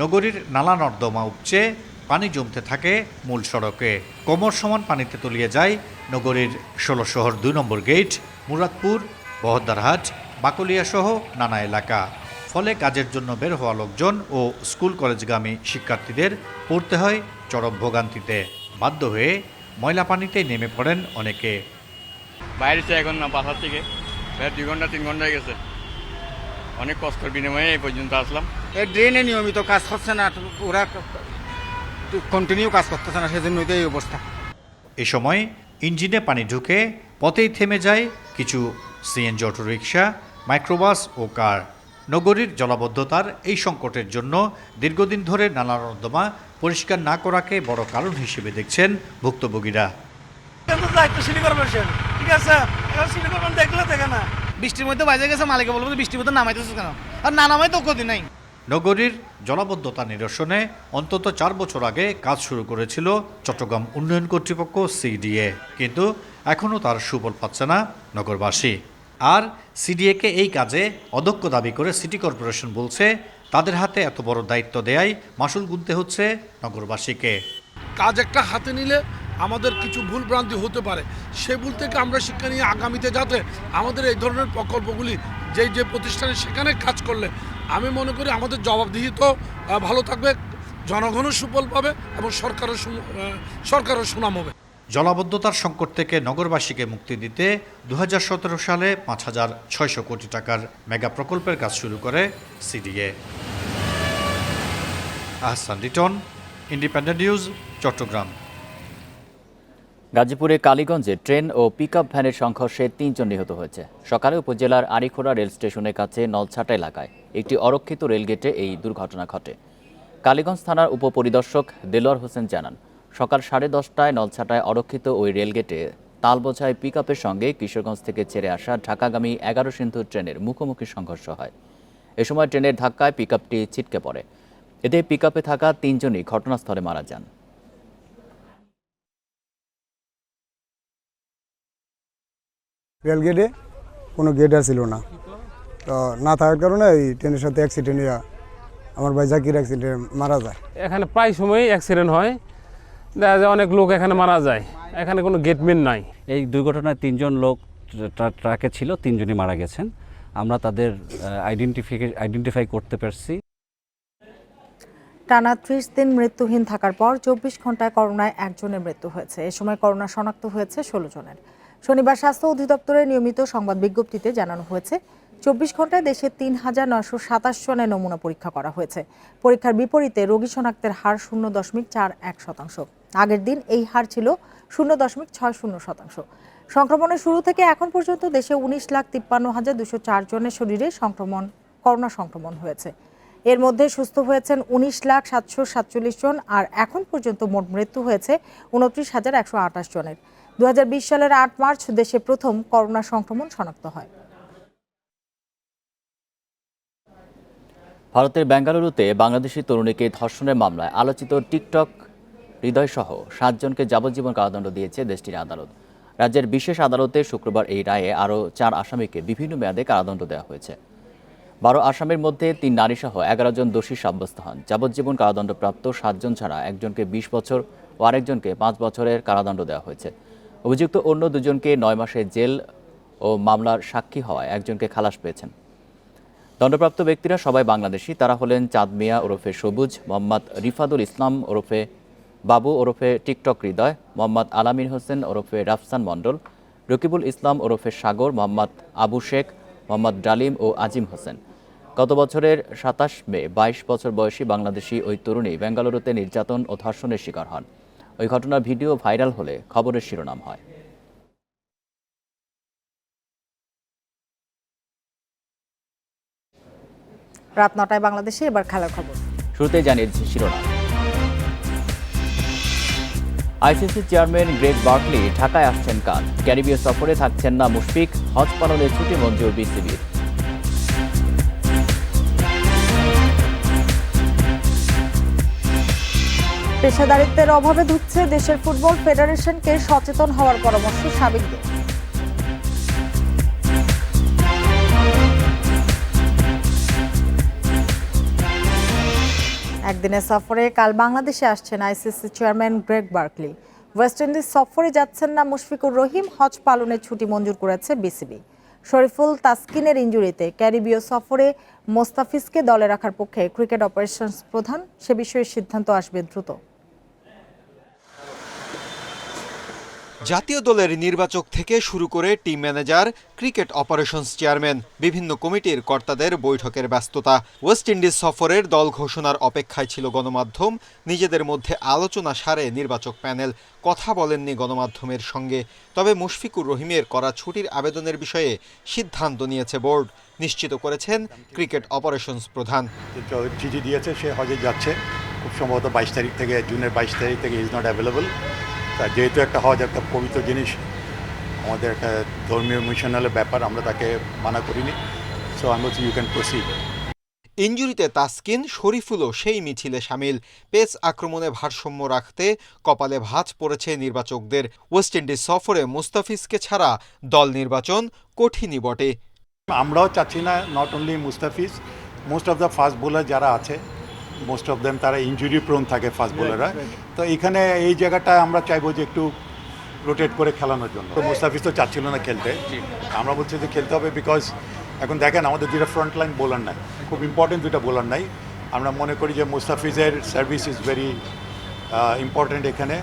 নগরীর নালা নর্দমা উপচে পানি জমতে থাকে মূল সড়কে। কোমর সমান পানিতে তলিয়ে যায় নগরীর 16 শহর 2 নম্বর গেট, মুরাদপুর, বহদ্দারহাট, বাকলিয়া সহ নানা এলাকা। ফলে কাজের জন্য বের হওয়া লোকজন ও স্কুল কলেজগামী শিক্ষার্থীদের পড়তে হয় চরম ভোগান্তিতে। বাধ্য হয়ে ময়লা পানিতে নেমে পড়েন অনেকে। বাইরে এখন না, বাসার থেকে 2 ঘন্টা 3 ঘন্টা গেছে, অনেক কষ্টের বিনিময়ে এই পর্যন্ত আসলাম। এই ড্রেনে নিয়মিত কাজ হচ্ছে না, ওরা কন্টিনিউ কাজ করতেছে না, সেজন্যই তো এই অবস্থা। এ সময় ইঞ্জিনে পানি ঢুকে পথেই থেমে যায় কিছু সিএনজি অটোরিকশা, মাইক্রোবাস ও কার। নগরীর জলাবদ্ধতার এই সংকটের জন্য দীর্ঘদিন ধরে নালা নর্দমা পরিষ্কার না করাকে বড় কারণ হিসেবে দেখছেন ভুক্তভোগীরা। বৃষ্টির মধ্যে বাজে গেছে, মালিকে বলবো বৃষ্টির মধ্যে নামাইতেছে কেন, আর না নামাই তো ক্ষতি নাই। নগরীর জলাবদ্ধতা নিরসনে অন্তত 4 বছর আগে কাজ শুরু করেছিল চট্টগ্রাম উন্নয়ন কর্তৃপক্ষ সিডিএ, কিন্তু এখনও তার সুফল পাচ্ছে না নগরবাসী। আর সিডিএকে এই কাজে অদক্ষ দাবি করে সিটি কর্পোরেশন বলছে তাদের হাতে এত বড় দায়িত্ব দেয়ায় মাসুল গুনতে হচ্ছে নগরবাসীকে। কাজ একটা হাতে নিলে আমাদের কিছু ভুল ভ্রান্তি হতে পারে, সে ভুল থেকে আমরা শিক্ষা নিয়ে আগামীতে যাতে আমাদের এই ধরনের প্রকল্পগুলি যে প্রতিষ্ঠানে সেখানে কাজ করলে আমি মনে করি আমাদের জবাবদিহি তো ভালো থাকবে, জনগণও সুফল পাবে এবং সরকারের সুনাম হবে। জলাবদ্ধতার সংকট থেকে নগরবাসীকে মুক্তি দিতে 2017 সালে 5,600 কোটি টাকার মেগা প্রকল্পের কাজ শুরু করে CDA. Ahsan Liton, Independent News, Chittagong. গাজীপুরে কালীগঞ্জে ট্রেন ও পিকআপ ভ্যানের সংঘর্ষে 3 জন নিহত হয়েছে। সকালে উপজেলার আড়িখোড়া রেল স্টেশনের কাছে নলছাটা এলাকায় একটি অরক্ষিত রেলগেটে এই দুর্ঘটনা ঘটে। কালীগঞ্জ থানার উপপরিদর্শক দেলোয়ার হোসেন জানান, সকাল 10:30টায় নলছাটায় অরক্ষিত ওই রেলগেটে তাল বোঝাই পিকআপের সঙ্গে কিশোরগঞ্জ থেকে ছেড়ে আসা ঢাকাগামী 11 সিন্ধু ট্রেনের মুখোমুখি সংঘর্ষ হয়। এ সময় ট্রেনের ধাক্কায় পিকআপটি ছিটকে পড়ে। এতে পিকআপে থাকা 3 জনই ঘটনাস্থলে মারা যান। রেলগেটে কোনো গেটার ছিল না, তো না থাকার কারণে এই ট্রেনের সাথে অ্যাক্সিডেন্ট হয়ে আমার ভাই জাকির অ্যাক্সিডেন্ট মারা যায়। এখানে প্রায় সময়ই অ্যাক্সিডেন্ট হয়, দেখা যায় অনেক লোক এখানে মারা যায়, এখানে কোনো গেটম্যান নাই। এই দুর্ঘটনায় 3 জন লোক ট্রাকে ছিল, 3 জনই মারা গেছেন। আমরা তাদের আইডেন্টিফাই করতে পারছি। টানা 30 দিন মৃত্যুহীন থাকার পর 24 ঘন্টায় করোনায় একজনের মৃত্যু হয়েছে। এ সময় করোনা শনাক্ত হয়েছে 16 জনের। শনিবার স্বাস্থ্য অধিদপ্তরের নিয়মিত সংবাদ বিজ্ঞপ্তিতে জানানো হয়েছে 24 ঘন্টায় দেশে ৩,৯২৭ জনের নমুনা পরীক্ষা করা হয়েছে। পরীক্ষার বিপরীতে রোগী শনাক্তের হার 0.41%। আগের দিন এই হার ছিল 0.60%। সংক্রমণের শুরু থেকে এখন পর্যন্ত দেশে 19,53,204 জনের শরীরে করোনা সংক্রমণ হয়েছে। এর মধ্যে সুস্থ হয়েছেন 19,747 জন, আর এখন পর্যন্ত মোট মৃত্যু হয়েছে 29,128 জনের। 2020 সালের 8 মার্চ দেশে প্রথম করোনা সংক্রমণ শনাক্ত হয়। ভারতের বেঙ্গালুরুতে বাংলাদেশি তরুণীকে ধর্ষণের মামলায় আলোচিত টিকটক হৃদয় সহ 7 জনকে যাবজ্জীবন কারাদণ্ড দিয়েছে দেশটির আদালত। রাজ্যের বিশেষ আদালতে শুক্রবার এই রায়ে আরও 4 আসামিকে বিভিন্ন মেয়াদে কারাদণ্ড দেওয়া হয়েছে। 12 আসামির মধ্যে 3 নারী সহ 11 জন দোষী সাব্যস্ত হন। যাবজ্জীবন কারাদণ্ডপ্রাপ্ত 7 জন ছাড়া একজনকে 20 বছর ও আরেকজনকে 5 বছরের কারাদণ্ড দেওয়া হয়েছে। অভিযুক্ত অন্য 2 জনকে 9 মাসের জেল ও মামলার সাক্ষী হওয়ায় একজনকে খালাস পেয়েছেন। দণ্ডপ্রাপ্ত ব্যক্তিরা সবাই বাংলাদেশি। তারা হলেন চাঁদ মিয়া ওরফে সবুজ, মোহাম্মদ রিফাদুল ইসলাম ওরফে বাবু ওরফে টিকটক হৃদয়, মোহাম্মদ আলামিন হোসেন ওরফে রাফসান মণ্ডল, রকিবুল ইসলাম ওরফে সাগর, মোহাম্মদ আবু শেখ, মোহাম্মদ ডালিম ও আজিম হোসেন। গত বছরের 27 মে 22 বছর বয়সী বাংলাদেশি ওই তরুণী বেঙ্গালুরুতে নির্যাতন ও ধর্ষণের শিকার হন। ওই ঘটনার ভিডিও ভাইরাল হলে খবরের শিরোনাম হয়। রাত 9টায় বাংলাদেশে এবার খেলার খবর। শুরুতেই জানিয়েছি শিরোনাম। আইসিসি চেয়ারম্যান গ্রেগ বার্কলি ঢাকায় আসছেন কাল। ক্যারিবীয় সফরে থাকছেন না মুশফিক। হজ পালনের ছুটি মঞ্জুর বিসিবির। পেশাদারিত্বের অভাবে ধুঁকছে দেশের ফুটবল ফেডারেশনকে সচেতন হওয়ার পরামর্শ সাবেকদের। একদিনের সফরে কাল বাংলাদেশে আসছেন ICC chairman Greg Barclay. West Indies সফরে যাচ্ছেন না মুশফিকুর রহিম। হজ পালনের ছুটি মঞ্জুর করেছে বিসিবি। শরীফুল তাসকিনের ইনজুরিতে ক্যারিবীয় সফরে মোস্তাফিজকে দলে রাখার পক্ষে ক্রিকেট অপারেশনস প্রধান। সে বিষয়ে সিদ্ধান্ত আসবে দ্রুত। জাতীয় দলের নির্বাচক থেকে শুরু করে team manager, cricket operations chairman, বিভিন্ন কমিটির কর্তাদের বৈঠকের ব্যস্ততা। ওয়েস্ট ইন্ডিজ সফরের দল ঘোষণার অপেক্ষায় ছিল গণমাধ্যম। নিজেদের মধ্যে আলোচনা সারে নির্বাচক প্যানেল। কথা বলেননি গণমাধ্যমের সঙ্গে। তবে মুশফিকুর রহিমের করা ছুটির আবেদনের বিষয়ে সিদ্ধান্ত নিয়েছে বোর্ড, নিশ্চিত করেছেন ক্রিকেট অপারেশনস প্রধান। চিঠি দিয়েছে, সে হজে যাচ্ছে খুব সম্ভবত 22 তারিখ থেকে, জুনের 22 তারিখ থেকে ইজ নট অ্যাভেলেবল। তা যেহেতু একটা হজ একটা পবিত্র জিনিস, আমাদের একটা ধর্মীয় মিশনালের ব্যাপার, আমরা তাকে মানা করিনি। সো আমি বলছি ইউ ক্যান প্রসিড। ইনজুরিতে তাসকিন, শরীফুলও সেই মিছিলে সামিল। পেস আক্রমণে ভারসাম্য রাখতে কপালে ভাঁজ পড়েছে নির্বাচকদের। ওয়েস্ট ইন্ডিজ সফরে মুস্তাফিজকে ছাড়া দল নির্বাচন কঠিনই বটে। আমরাও চাচ্ছি না, not only Mustafiz, most of the fast bowler যারা আছে, মোস্ট অফ দেম তারা ইনজুরি প্রোন থাকে ফাস্ট বোলাররা। তো এইখানে এই জায়গাটা আমরা চাইবো যে একটু রোটেট করে খেলানোর জন্য। তো মুস্তাফিজ তো চাচ্ছিল না খেলতে, আমরা বলছি যে খেলতে হবে, বিকজ এখন দেখেন আমাদের দুটো ফ্রন্টলাইন বোলার নাই, খুব ইম্পর্টেন্ট দুটো বোলার নাই। আমরা মনে করি যে মুস্তাফিজের সার্ভিস ইজ ভেরি ইম্পর্টেন্ট এখানে।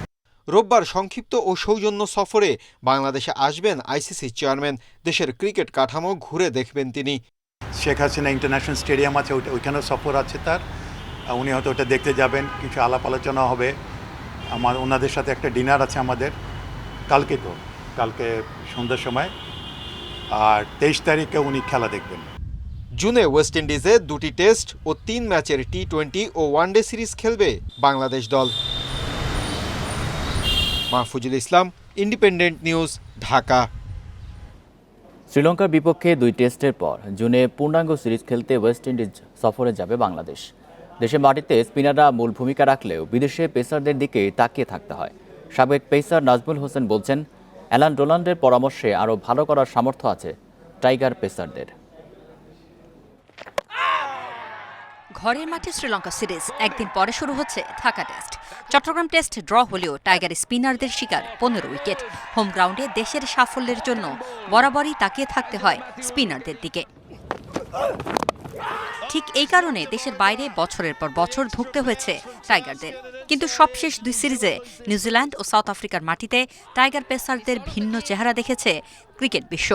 রোববার সংক্ষিপ্ত ও সৌজন্য সফরে বাংলাদেশে আসবেন আইসিসি চেয়ারম্যান। দেশের ক্রিকেট কাঠামো ঘুরে দেখবেন তিনি। শেখ হাসিনা ইন্টারন্যাশনাল স্টেডিয়াম আছে, ওইখানেও সফর আছে তার। উনি হয়তো ওটা দেখতে যাবেন, কিছু আলাপ আলোচনা হবে। ওনাদের সাথে একটা ডিনার আছে আমাদের কালকে সন্ধ্যার সময়। আর 23 তারিখে উনি খেলা দেখবেন। জুনে ওয়েস্ট ইন্ডিজে 2টি টেস্ট ও 3 ম্যাচের টি-20 ও ওয়ানডে সিরিজ খেলবে বাংলাদেশ দল। Mahfuzul Islam, independent news, Dhaka. শ্রীলঙ্কার বিপক্ষে 2 টেস্টের পর জুনে পূর্ণাঙ্গ সিরিজ খেলতে ওয়েস্ট ইন্ডিজ সফরে যাবে বাংলাদেশ। দেশের মাটিতে স্পিনাররা মূল ভূমিকা রাখলেও বিদেশে পেসারদের দিকে তাকিয়ে থাকতে হয়। সাবেক পেসার নাজমুল হোসেন বলছেন, অ্যালান ডোনাল্ডের পরামর্শে আরও ভালো করার সামর্থ্য আছে টাইগার পেসারদের। ঘরের মাঠে শ্রীলঙ্কা সিরিজ, একদিন পরে শুরু হচ্ছে Dhaka test. Chittagong test draw হলেও টাইগার স্পিনারদের শিকার 15 উইকেট। হোম গ্রাউন্ডে দেশের সাফল্যের জন্য বরাবরই তাকিয়ে থাকতে হয় স্পিনারদের দিকে। ঠিক এই কারণে দেশের বাইরে বছরের পর বছর ধুঁকতে হয়েছে টাইগারদের। কিন্তু সবশেষ 2 সিরিজে নিউজিল্যান্ড ও সাউথ আফ্রিকার মাটিতে টাইগার পেসারদের ভিন্ন চেহারা দেখেছে ক্রিকেট বিশ্ব।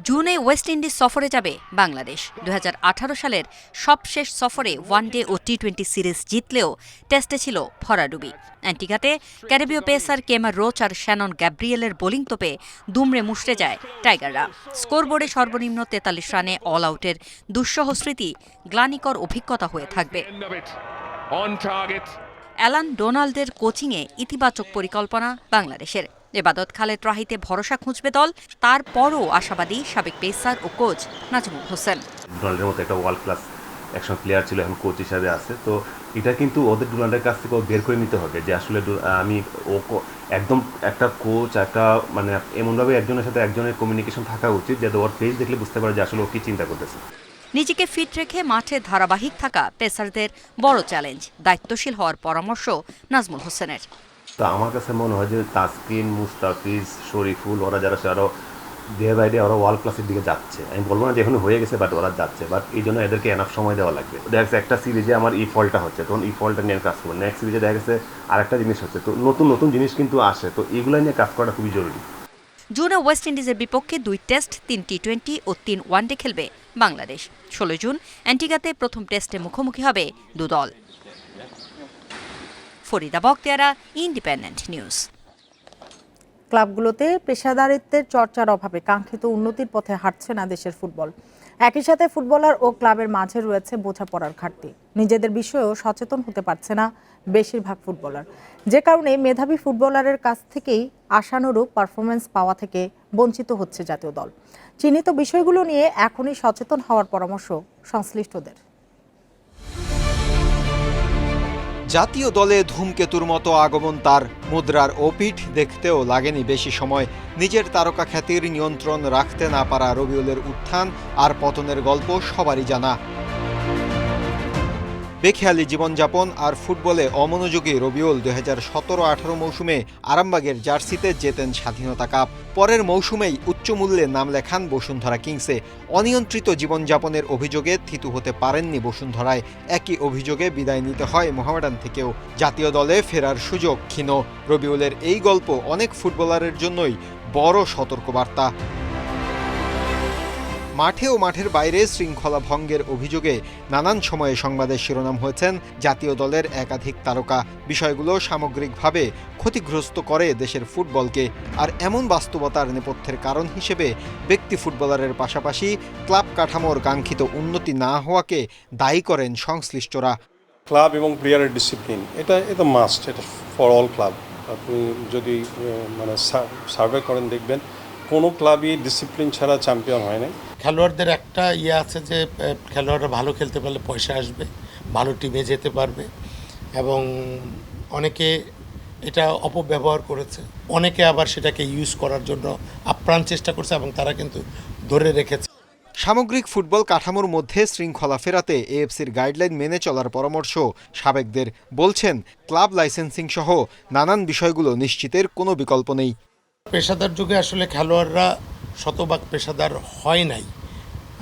জুনে ওয়েস্ট ইন্ডিজ সফরে যাবে বাংলাদেশ। 2018 সালের সবশেষ সফরে ওয়ানডে ও টি-20 সিরিজ জিতলেও টেস্টে ছিল ভরাডুবি। অ্যান্টিগাতে ক্যারিবীয় পেসার কেমার রোচ আর শ্যানন গ্যাব্রিয়েলের বোলিং তোপে দুমড়ে মুষড়ে যায় টাইগাররা। স্কোরবোর্ডে সর্বনিম্ন 43 রানে অল আউটের দুঃসহ স্মৃতি গ্লানিকর অভিজ্ঞতা হয়ে থাকবে। অ্যালান ডোনাল্ডের কোচিংয়ে ইতিবাচক পরিকল্পনা বাংলাদেশের। এবাদত খালেদ রাহিতে ভরসা খুঁজবে দল, তারপরও আশাবাদী সাবেক পেসার ও কোচ নাজমুল হোসেন। ডোনাল্ডের মতো একটা ওয়ার্ল্ড ক্লাস একজন প্লেয়ার ছিল, এখন কোচ হিসাবে আছে, তো এটা কিন্তু ওদের ডোনাল্ডের কাছ থেকে বের করে নিতে হবে যে আসলে আমি ও একদম একটা কোচ একটা মানে এমনভাবে একজনের সাথে একজনের কমিউনিকেশন থাকা উচিত যাতে ওর ফেস দেখলে বুঝতে পারে যে আসলে ও কি চিন্তা করতেছে। নিজেকে ফিট রেখে মাঠে ধারাবাহিক থাকা পেসারদের বড় চ্যালেঞ্জ, দায়িত্বশীল হওয়ার পরামর্শ নাজমুল হোসেনের। তো আমার কাছে মনে হয় যে তাসকিন, মুস্তাফিজ, শরীফুল ওরা যারা আরও ডে বাই ডে ওরা ওয়ার্ল্ড ক্লাসের দিকে যাচ্ছে। আমি বলবো না যে এখন হয়ে গেছে, বাট ওরা যাচ্ছে, বাট এই জন্য এদেরকে এনাফ সময় দেওয়া লাগবে। দেখা গেছে একটা সিরিজে আমার এই ফলটা হচ্ছে, তখন এই ফলটা নিয়ে কাজ করবো। নেক্সট সিরিজে দেখা গেছে আরেকটা জিনিস হচ্ছে, তো নতুন নতুন জিনিস কিন্তু আসে, তো এগুলো নিয়ে কাজ করাটা খুবই জরুরি। জুনে ওয়েস্ট ইন্ডিজের বিপক্ষে 2 টেস্ট, 3 টি-20 ও 3 ওয়ানডে খেলবে বাংলাদেশ। 16 জুন অ্যান্টিগাতে প্রথম টেস্টে মুখোমুখি হবে দু দল। Farida Bakhtiara, independent news. ক্লাবগুলোতে পেশাদারিত্বের চর্চার অভাবে কাঙ্ক্ষিত উন্নতির পথে হাঁটছে না দেশের ফুটবল। একই সাথে ফুটবলার ও ক্লাবের মাঝে রয়েছে বোঝাপড়ার ঘাটতি। নিজেদের বিষয়েও সচেতন হতে পারছে না বেশিরভাগ ফুটবলার, যে কারণে মেধাবী ফুটবলারের কাছ থেকেই আশানুরূপ পারফরমেন্স পাওয়া থেকে বঞ্চিত হচ্ছে জাতীয় দল। চিহ্নিত বিষয়গুলো নিয়ে এখনই সচেতন হওয়ার পরামর্শ সংশ্লিষ্টদের। জাতীয় দলে ধূমকেতুর মতো আগমন তার, মুদ্রার ওপিঠ দেখতেও লাগেনি বেশি সময়। নিজের তারকা খ্যাতির নিয়ন্ত্রণ রাখতে না পারা রবিউলের উত্থান আর পতনের গল্প সবারই জানা। বেখেয়ালি জীবনযাপন আর ফুটবলে অমনোযোগী রবিউল 2017-18 মৌসুমে আরামবাগের জার্সিতে জেতেন স্বাধীনতা কাপ। পরের মৌসুমেই উচ্চ মূল্যে নাম লেখান বসুন্ধরা কিংসে। অনিয়ন্ত্রিত জীবনযাপনের অভিযোগে থিতু হতে পারেননি বসুন্ধরায়। একই অভিযোগে বিদায় নিতে হয় মোহামেডান থেকেও। জাতীয় দলে ফেরার সুযোগ ক্ষীণ। রবিউলের এই গল্প অনেক ফুটবলারের জন্যই বড় সতর্কবার্তা। মাঠে ও মাঠের বাইরে শৃঙ্খলা ভঙ্গের অভিযোগে নানান সময়ে সংবাদের শিরোনাম হয়েছেন জাতীয় দলের একাধিক তারকা। বিষয়গুলো সামগ্রিকভাবে ক্ষতিগ্রস্ত করে দেশের ফুটবলকে। আর এমন বাস্তবতার নেপথ্যের কারণ হিসেবে ব্যক্তি ফুটবলারের পাশাপাশি ক্লাব কাঠামোর কাঙ্ক্ষিত উন্নতি না হওয়াকে দায়ী করেন সংশ্লিষ্টরা। ক্লাব এবং প্লেয়ারের ডিসিপ্লিন এটা মাস্ট, এটা ফর অল ক্লাব। আপনি যদি মানে সার্ভে করেন দেখবেন কোনো ক্লাবই ডিসিপ্লিন ছাড়া চ্যাম্পিয়ন হয় না। খেলোয়াড়দের একটা আছে যে খেলোয়াড়রা ভালো খেলতে পারলে পয়সা আসবে, ভালো টিমে যেতে পারবে, এবং অনেকে এটা অপব্যবহার করেছে, অনেকে আবার সেটাকে ইউজ করার জন্য আপ্রাণ চেষ্টা করছে এবং তারা কিন্তু ধরে রেখেছে। সামগ্রিক ফুটবল কাঠামোর মধ্যে শৃঙ্খলা ফেরাতে এএফসির গাইডলাইন মেনে চলার পরামর্শ সাবেকদের। বলছেন ক্লাব লাইসেন্সিং সহ নানান বিষয়গুলো নিশ্চিতের কোনো বিকল্প নেই। পেশাদার যুগে আসলে খেলোয়াড়রা শতভাগ পেশাদার হয় নাই।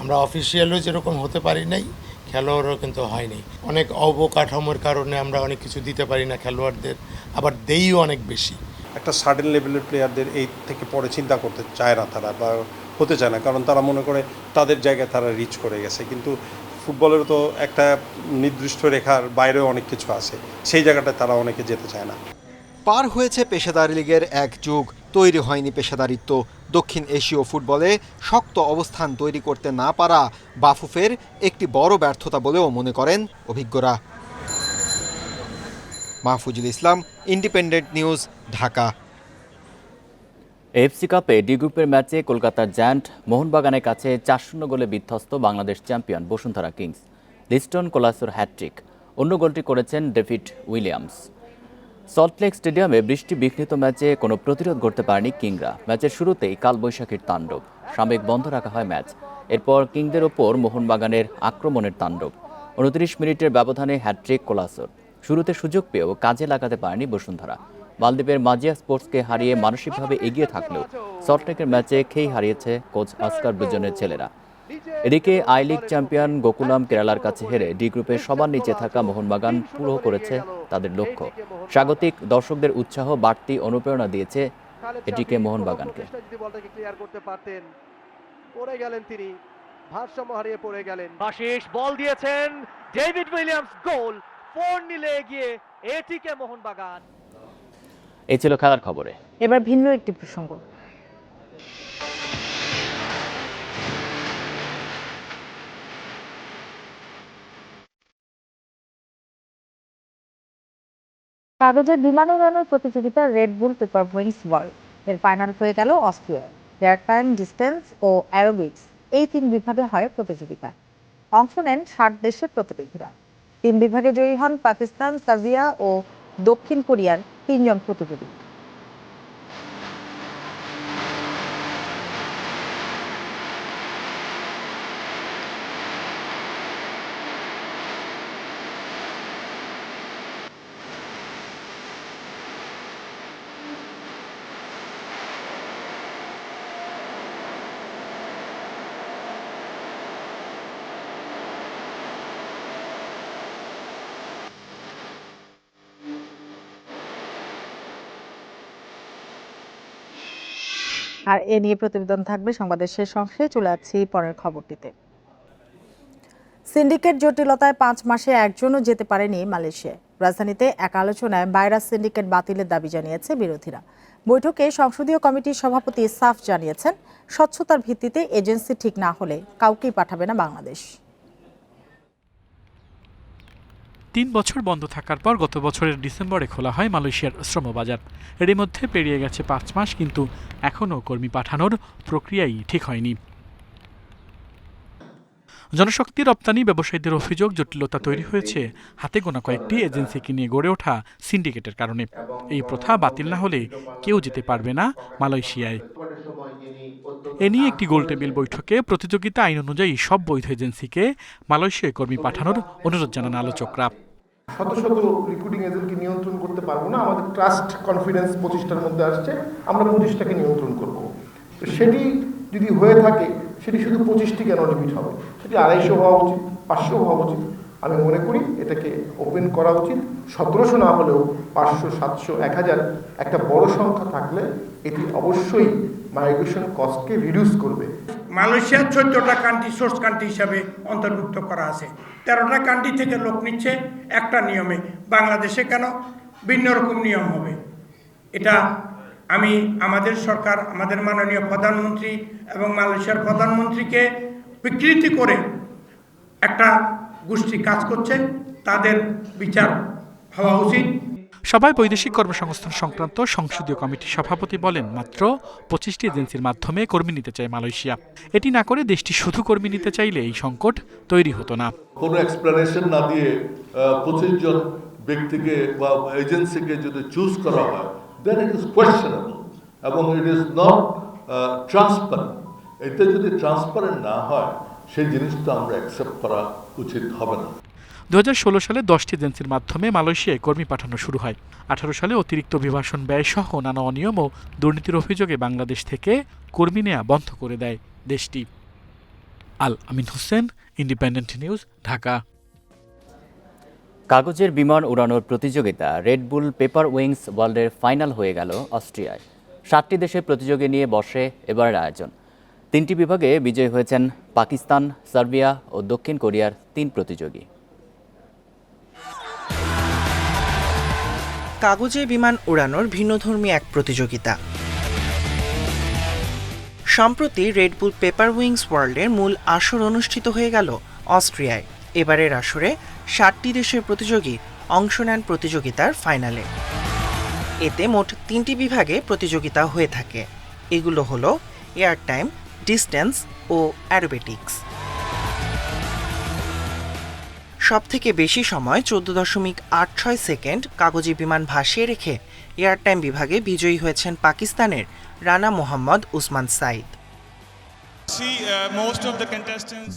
আমরা অফিসিয়ালও যেরকম হতে পারি নাই, খেলোয়াড়ও কিন্তু হয় নাই। অনেক অবকাঠামোর কারণে আমরা অনেক কিছু দিতে পারি না খেলোয়াড়দের, আবার দেইও অনেক বেশি। একটা সার্টেন লেভেলের প্লেয়ারদের এই থেকে পরে চিন্তা করতে চায় না তারা, বা হতে চায় না, কারণ তারা মনে করে তাদের জায়গায় তারা রিচ করে গেছে। কিন্তু ফুটবলের তো একটা নির্দিষ্ট রেখার বাইরেও অনেক কিছু আছে, সেই জায়গাটায় তারা অনেকে যেতে চায় না। পার হয়েছে পেশাদার লীগের এক যুগ, তৈরি হয়নি পেশাদারিত্ব। দক্ষিণ এশীয় ফুটবলে শক্ত অবস্থান তৈরি করতে না পারা বাফুফের একটি বড় ব্যর্থতা বলেও মনে করেন অভিজ্ঞরা। Mahfuzul Islam, independent news, Dhaka. AFC কাপে ডি গ্রুপের ম্যাচে কলকাতার জায়ান্ট মোহনবাগানের কাছে 4-0 গোলে বিধ্বস্ত বাংলাদেশ চ্যাম্পিয়ন বসুন্ধরা কিংস। লিস্টন কোলাসোর হ্যাটট্রিক, অন্য গোলটি করেছেন ডেভিড উইলিয়ামস। সল্টলেক স্টেডিয়ামে বৃষ্টি বিঘ্নিত ম্যাচে কোনো প্রতিরোধ করতে পারেনি কিংরা। ম্যাচের শুরুতেই কালবৈশাখীর তাণ্ডব, সাবেক বন্ধ রাখা হয় ম্যাচ। এরপর কিংদের ওপর মোহনবাগানের আক্রমণের তাণ্ডব। 29 মিনিটের ব্যবধানে হ্যাটট্রিক কোলাসোর। শুরুতে সুযোগ পেয়েও কাজে লাগাতে পারেনি বসুন্ধরা। মালদ্বীপের মাজিয়া স্পোর্টসকে হারিয়ে মানসিকভাবে এগিয়ে থাকলেও সল্টলেকের ম্যাচে খেই হারিয়েছে কোচ অস্কার ব্রুজনের ছেলেরা। এদিকে আই লিগ চ্যাম্পিয়ন গোকুলাম কেরালার কাছে হেরে ডি গ্রুপের সবার নিচে থাকা মোহনবাগান পুরো করেছে তাদের লক্ষ্য। স্বাগতিক দর্শকদের উৎসাহ বাড়তি অনুপ্রেরণা দিয়েছে এটিকে মোহনবাগানকে। তিনি ভারসাম্য হারিয়ে পড়ে গেলেন। আশিস বল দিয়েছেন, ডেভিড উইলিয়ামস গোল, 4-0 এগিয়ে এটিকে মোহনবাগান। এই ছিল খেলার খবরে। এবার ভিন্ন একটি প্রসঙ্গ। কাগজের বিমান উড়ানোর প্রতিযোগিতা রেড বুল পেপার উইংস ওয়ার্ল্ড এর ফাইনাল হয়ে গেল অস্ট্রিয়ায়। এয়ার টাইম, ডিস্টেন্স ও অ্যারোবিক্স এই 3 বিভাগে হয় প্রতিযোগিতা। অংশ নেন 60 দেশের প্রতিযোগীরা। 3 বিভাগে জয়ী হন পাকিস্তান, সার্বিয়া ও দক্ষিণ কোরিয়ার 3 জন প্রতিযোগী। আর এ নিয়ে প্রতিবেদন থাকবে সংবাদের শেষ অংশে। চলে যাচ্ছি পরের খবরটিতে। সিন্ডিকেট জটিলতায় 5 মাসে একজনও যেতে পারেনি মালয়েশিয়ায়। রাজধানীতে এক আলোচনায় ভাইরাস সিন্ডিকেট বাতিলের দাবি জানিয়েছে বিরোধীরা। বৈঠকে সংসদীয় কমিটির সভাপতি সাফ জানিয়েছেন, স্বচ্ছতার ভিত্তিতে এজেন্সি ঠিক না হলে কাউকেই পাঠাবে না বাংলাদেশ। 3 বছর বন্ধ থাকার পর গত বছরের ডিসেম্বরে খোলা হয় মালয়েশিয়ার শ্রমবাজার। এরই মধ্যে পেরিয়ে গেছে 5 মাস, কিন্তু এখনও কর্মী পাঠানোর প্রক্রিয়াই ঠিক হয়নি। জনশক্তি রপ্তানি ব্যবসায়ীদের অভিযোগ, জটিলতা তৈরি হয়েছে হাতে গোনা কয়েকটি এজেন্সিকে নিয়ে গড়ে ওঠা সিন্ডিকেটের কারণে। এই প্রথা বাতিল না হলে কেউ যেতে পারবে না মালয়েশিয়ায়। এ নিয়ে একটি গোলটেবিল বৈঠকে প্রতিযোগিতা আইন অনুযায়ী সব বৈধ এজেন্সিকে মালয়েশিয়ায় কর্মী পাঠানোর অনুরোধ জানান আলোচকরা। শত শত রিক্রুটিং এজেন্টকে নিয়ন্ত্রণ করতে পারবো না, আমাদের ট্রাস্ট কনফিডেন্স 25টার মধ্যে আসছে, আমরা 25টাকে নিয়ন্ত্রণ করব। তো সেটি যদি হয়ে থাকে সেটি শুধু 25টি কেন লিমিট হবে, সেটি 250 হওয়া উচিত, 500 হওয়া উচিত। আমি মনে করি এটাকে ওপেন করা উচিত। 1700 না হলেও 500, 700, 1000 একটা বড় সংখ্যা থাকলে এটি অবশ্যই মাইগ্রেশন কস্টকে রিডিউস করবে। মালয়েশিয়ার 14টা কান্ট্রি সোর্স কান্ট্রি হিসাবে অন্তর্ভুক্ত করা আছে। 13টা কান্ট্রি থেকে লোক নিচ্ছে একটা নিয়মে। বাংলাদেশে কেন ভিন্ন রকম নিয়ম হবে? এটা আমি আমাদের সরকার, আমাদের মাননীয় প্রধানমন্ত্রী এবং মালয়েশিয়ার প্রধানমন্ত্রীকে বিকৃতি করে একটা গোষ্ঠী কাজ করছে, তাদের বিচার হওয়া উচিত। সভায় বৈদেশিক কর্মসংস্থান সংক্রান্ত সংসদীয় কমিটির সভাপতি বলেন, মাত্র 25টি এজেন্সির মাধ্যমে কর্মী নিতে চায় মালয়েশিয়া। এটি না করে দেশটি শুধু কর্মী নিতে চাইলে এই সংকট তৈরি হতো না। কোনো এক্সপ্লেনেশন না দিয়ে 25 জন ব্যক্তিকে বা এজেন্সিকে যদি চুজ করা হয়, দেন ইট ইজ কোয়েশ্চেনেবল এবং ইট ইজ নট ট্রান্সপারেন্ট। এতে যদি ট্রান্সপারেন্ট না হয় সেই জিনিসটা আমরা অ্যাকসেপ্ট করা উচিত হবে না। 2016 সালে 10টি এজেন্সির মাধ্যমে মালয়েশিয়ায় কর্মী পাঠানো শুরু হয়। 18 সালে অতিরিক্ত অভিবাসন ব্যয় সহ নানা অনিয়ম ও দুর্নীতির অভিযোগে বাংলাদেশ থেকে কর্মী নেওয়া বন্ধ করে দেয় দেশটি। আল আমিন হোসেন, ইন্ডিপেন্ডেন্ট নিউজ, ঢাকা। কাগজের বিমান উড়ানোর প্রতিযোগিতা রেড বুল পেপার উইংস ওয়ার্ল্ডের ফাইনাল হয়ে গেল অস্ট্রিয়ায়। 7টি দেশের প্রতিযোগী নিয়ে বসে এবারের আয়োজন। 3টি বিভাগে বিজয়ী হয়েছেন পাকিস্তান, সার্বিয়া ও দক্ষিণ কোরিয়ার 3 প্রতিযোগী। কাগজে বিমান উড়ানোর ভিন্নধর্মী এক প্রতিযোগিতা। সম্প্রতি রেড বুল পেপার উইংস ওয়ার্ল্ডের মূল আসর অনুষ্ঠিত হয়ে গেল অস্ট্রিয়ায়। এবারের আসরে 7টি দেশের প্রতিযোগী অংশ নেন প্রতিযোগিতার ফাইনালে। এতে মোট 3টি বিভাগে প্রতিযোগিতা হয়ে থাকে। এগুলো হলো এয়ার টাইম, ডিস্টেন্স ও অ্যারোবেটিক্স। সবথেকে বেশি সময় 14.86 সেকেন্ড কাগজি বিমান ভাসিয়ে রেখে এয়ার টাইম বিভাগে বিজয়ী হয়েছেন পাকিস্তানের রানা মোহাম্মদ উসমান সাইদ।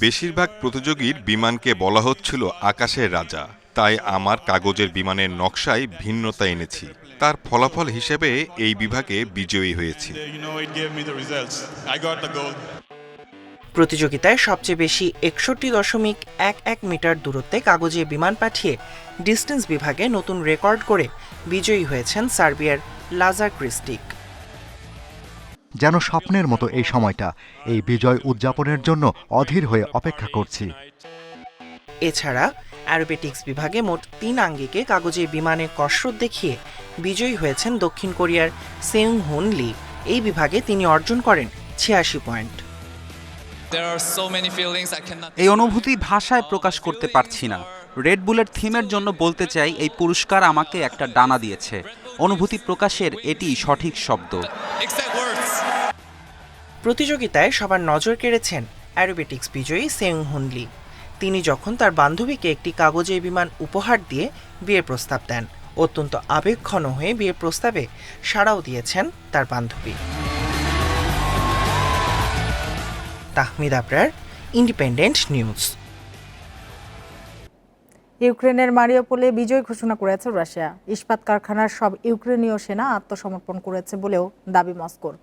বেশিরভাগ প্রতিযোগীর বিমানকে বলা হচ্ছিল আকাশের রাজা, তাই আমার কাগজের বিমানের নকশায় ভিন্নতা এনেছি। তার ফলাফল হিসেবে এই বিভাগে বিজয়ী হয়েছি। প্রতিযোগিতায় সবচেয়ে বেশি 61.11 মিটার দূরত্বে কাগজে বিমান পাঠিয়ে ডিস্টেন্স বিভাগে নতুন রেকর্ড করে বিজয়ী হয়েছেন সার্বিয়ার লাজার ক্রিস্টিক। যেন স্বপ্নের মতো এই সময়টা, এই বিজয় উদযাপনের জন্য অধীর হয়ে অপেক্ষা করছি। এছাড়া অ্যারোবেটিক্স বিভাগে মোট 3 আঙ্গিকে কাগজে বিমানে কসরত দেখিয়ে বিজয়ী হয়েছেন দক্ষিণ কোরিয়ার সেউং হুন লি। এই বিভাগে তিনি অর্জন করেন 86 পয়েন্ট। এই অনুভূতি ভাষায় প্রকাশ করতে পারছি না। রেড বুলের থিমের জন্য বলতে চাই, এই পুরস্কার আমাকে একটা ডানা দিয়েছে। অনুভূতি প্রকাশের এটি সঠিক শব্দ। প্রতিযোগিতায় সবার নজর কেড়েছেন অ্যারোবেটিক্স বিজয়ী সেউং হুন লি। তিনি যখন তার বান্ধবীকে একটি কাগজে বিমান উপহার দিয়ে বিয়ের প্রস্তাব দেন, অত্যন্ত আবেগঘন হয়ে বিয়ের প্রস্তাবে সাড়াও দিয়েছেন তার বান্ধবী। Tahmid Abrar, independent news. ইউক্রেনের মারিউপোলে বিজয় ঘোষণা করেছে রাশিয়া। ইস্পাত কারখানার সব ইউক্রেনীয় সেনা আত্মসমর্পণ করেছে বলেও দাবি মস্কোর।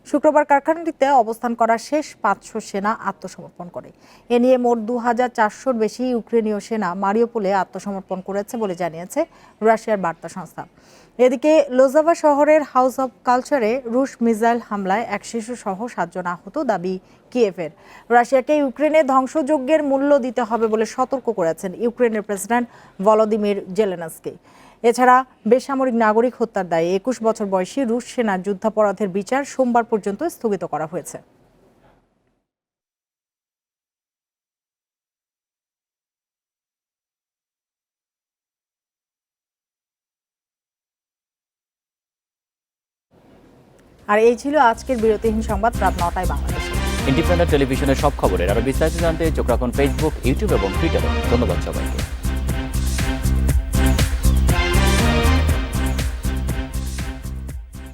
শুক্রবার কারখানাটিতে অবস্থান করা শেষ 500 সেনা আত্মসমর্পণ করে। এ নিয়ে মোট 2400-র বেশি ইউক্রেনীয় সেনা মারিউপোলে আত্মসমর্পণ করেছে বলে জানিয়েছে রাশিয়ার বার্তা সংস্থা। এদিকে লোজাভা শহরের হাউস অব কালচারে রুশ মিসাইল হামলায় এক শিশু সহ 7 জন আহত দাবি কিয়েভের। রাশিয়াকে ইউক্রেনে ধ্বংসযজ্ঞের মূল্য দিতে হবে বলে সতর্ক করেছেন ইউক্রেনের প্রেসিডেন্ট ভলোদিমির জেলেনস্কি। এছাড়া বেসামরিক নাগরিক হত্যার দায়ে 21 বছর বয়সী রুশ সেনার যুদ্ধাপরাধের বিচার সোমবার পর্যন্ত স্থগিত করা হয়েছে। আর এই ছিল আজকের বিরতিহীন সংবাদ রাত 9টায় বাংলাদেশে। ইন্ডিপেন্ডেন্ট টেলিভিশনের সব খবরের আরো বিস্তারিত জানতে চোখ রাখুন ফেসবুক, ইউটিউব এবং টুইটারে। ধন্যবাদ সবাইকে।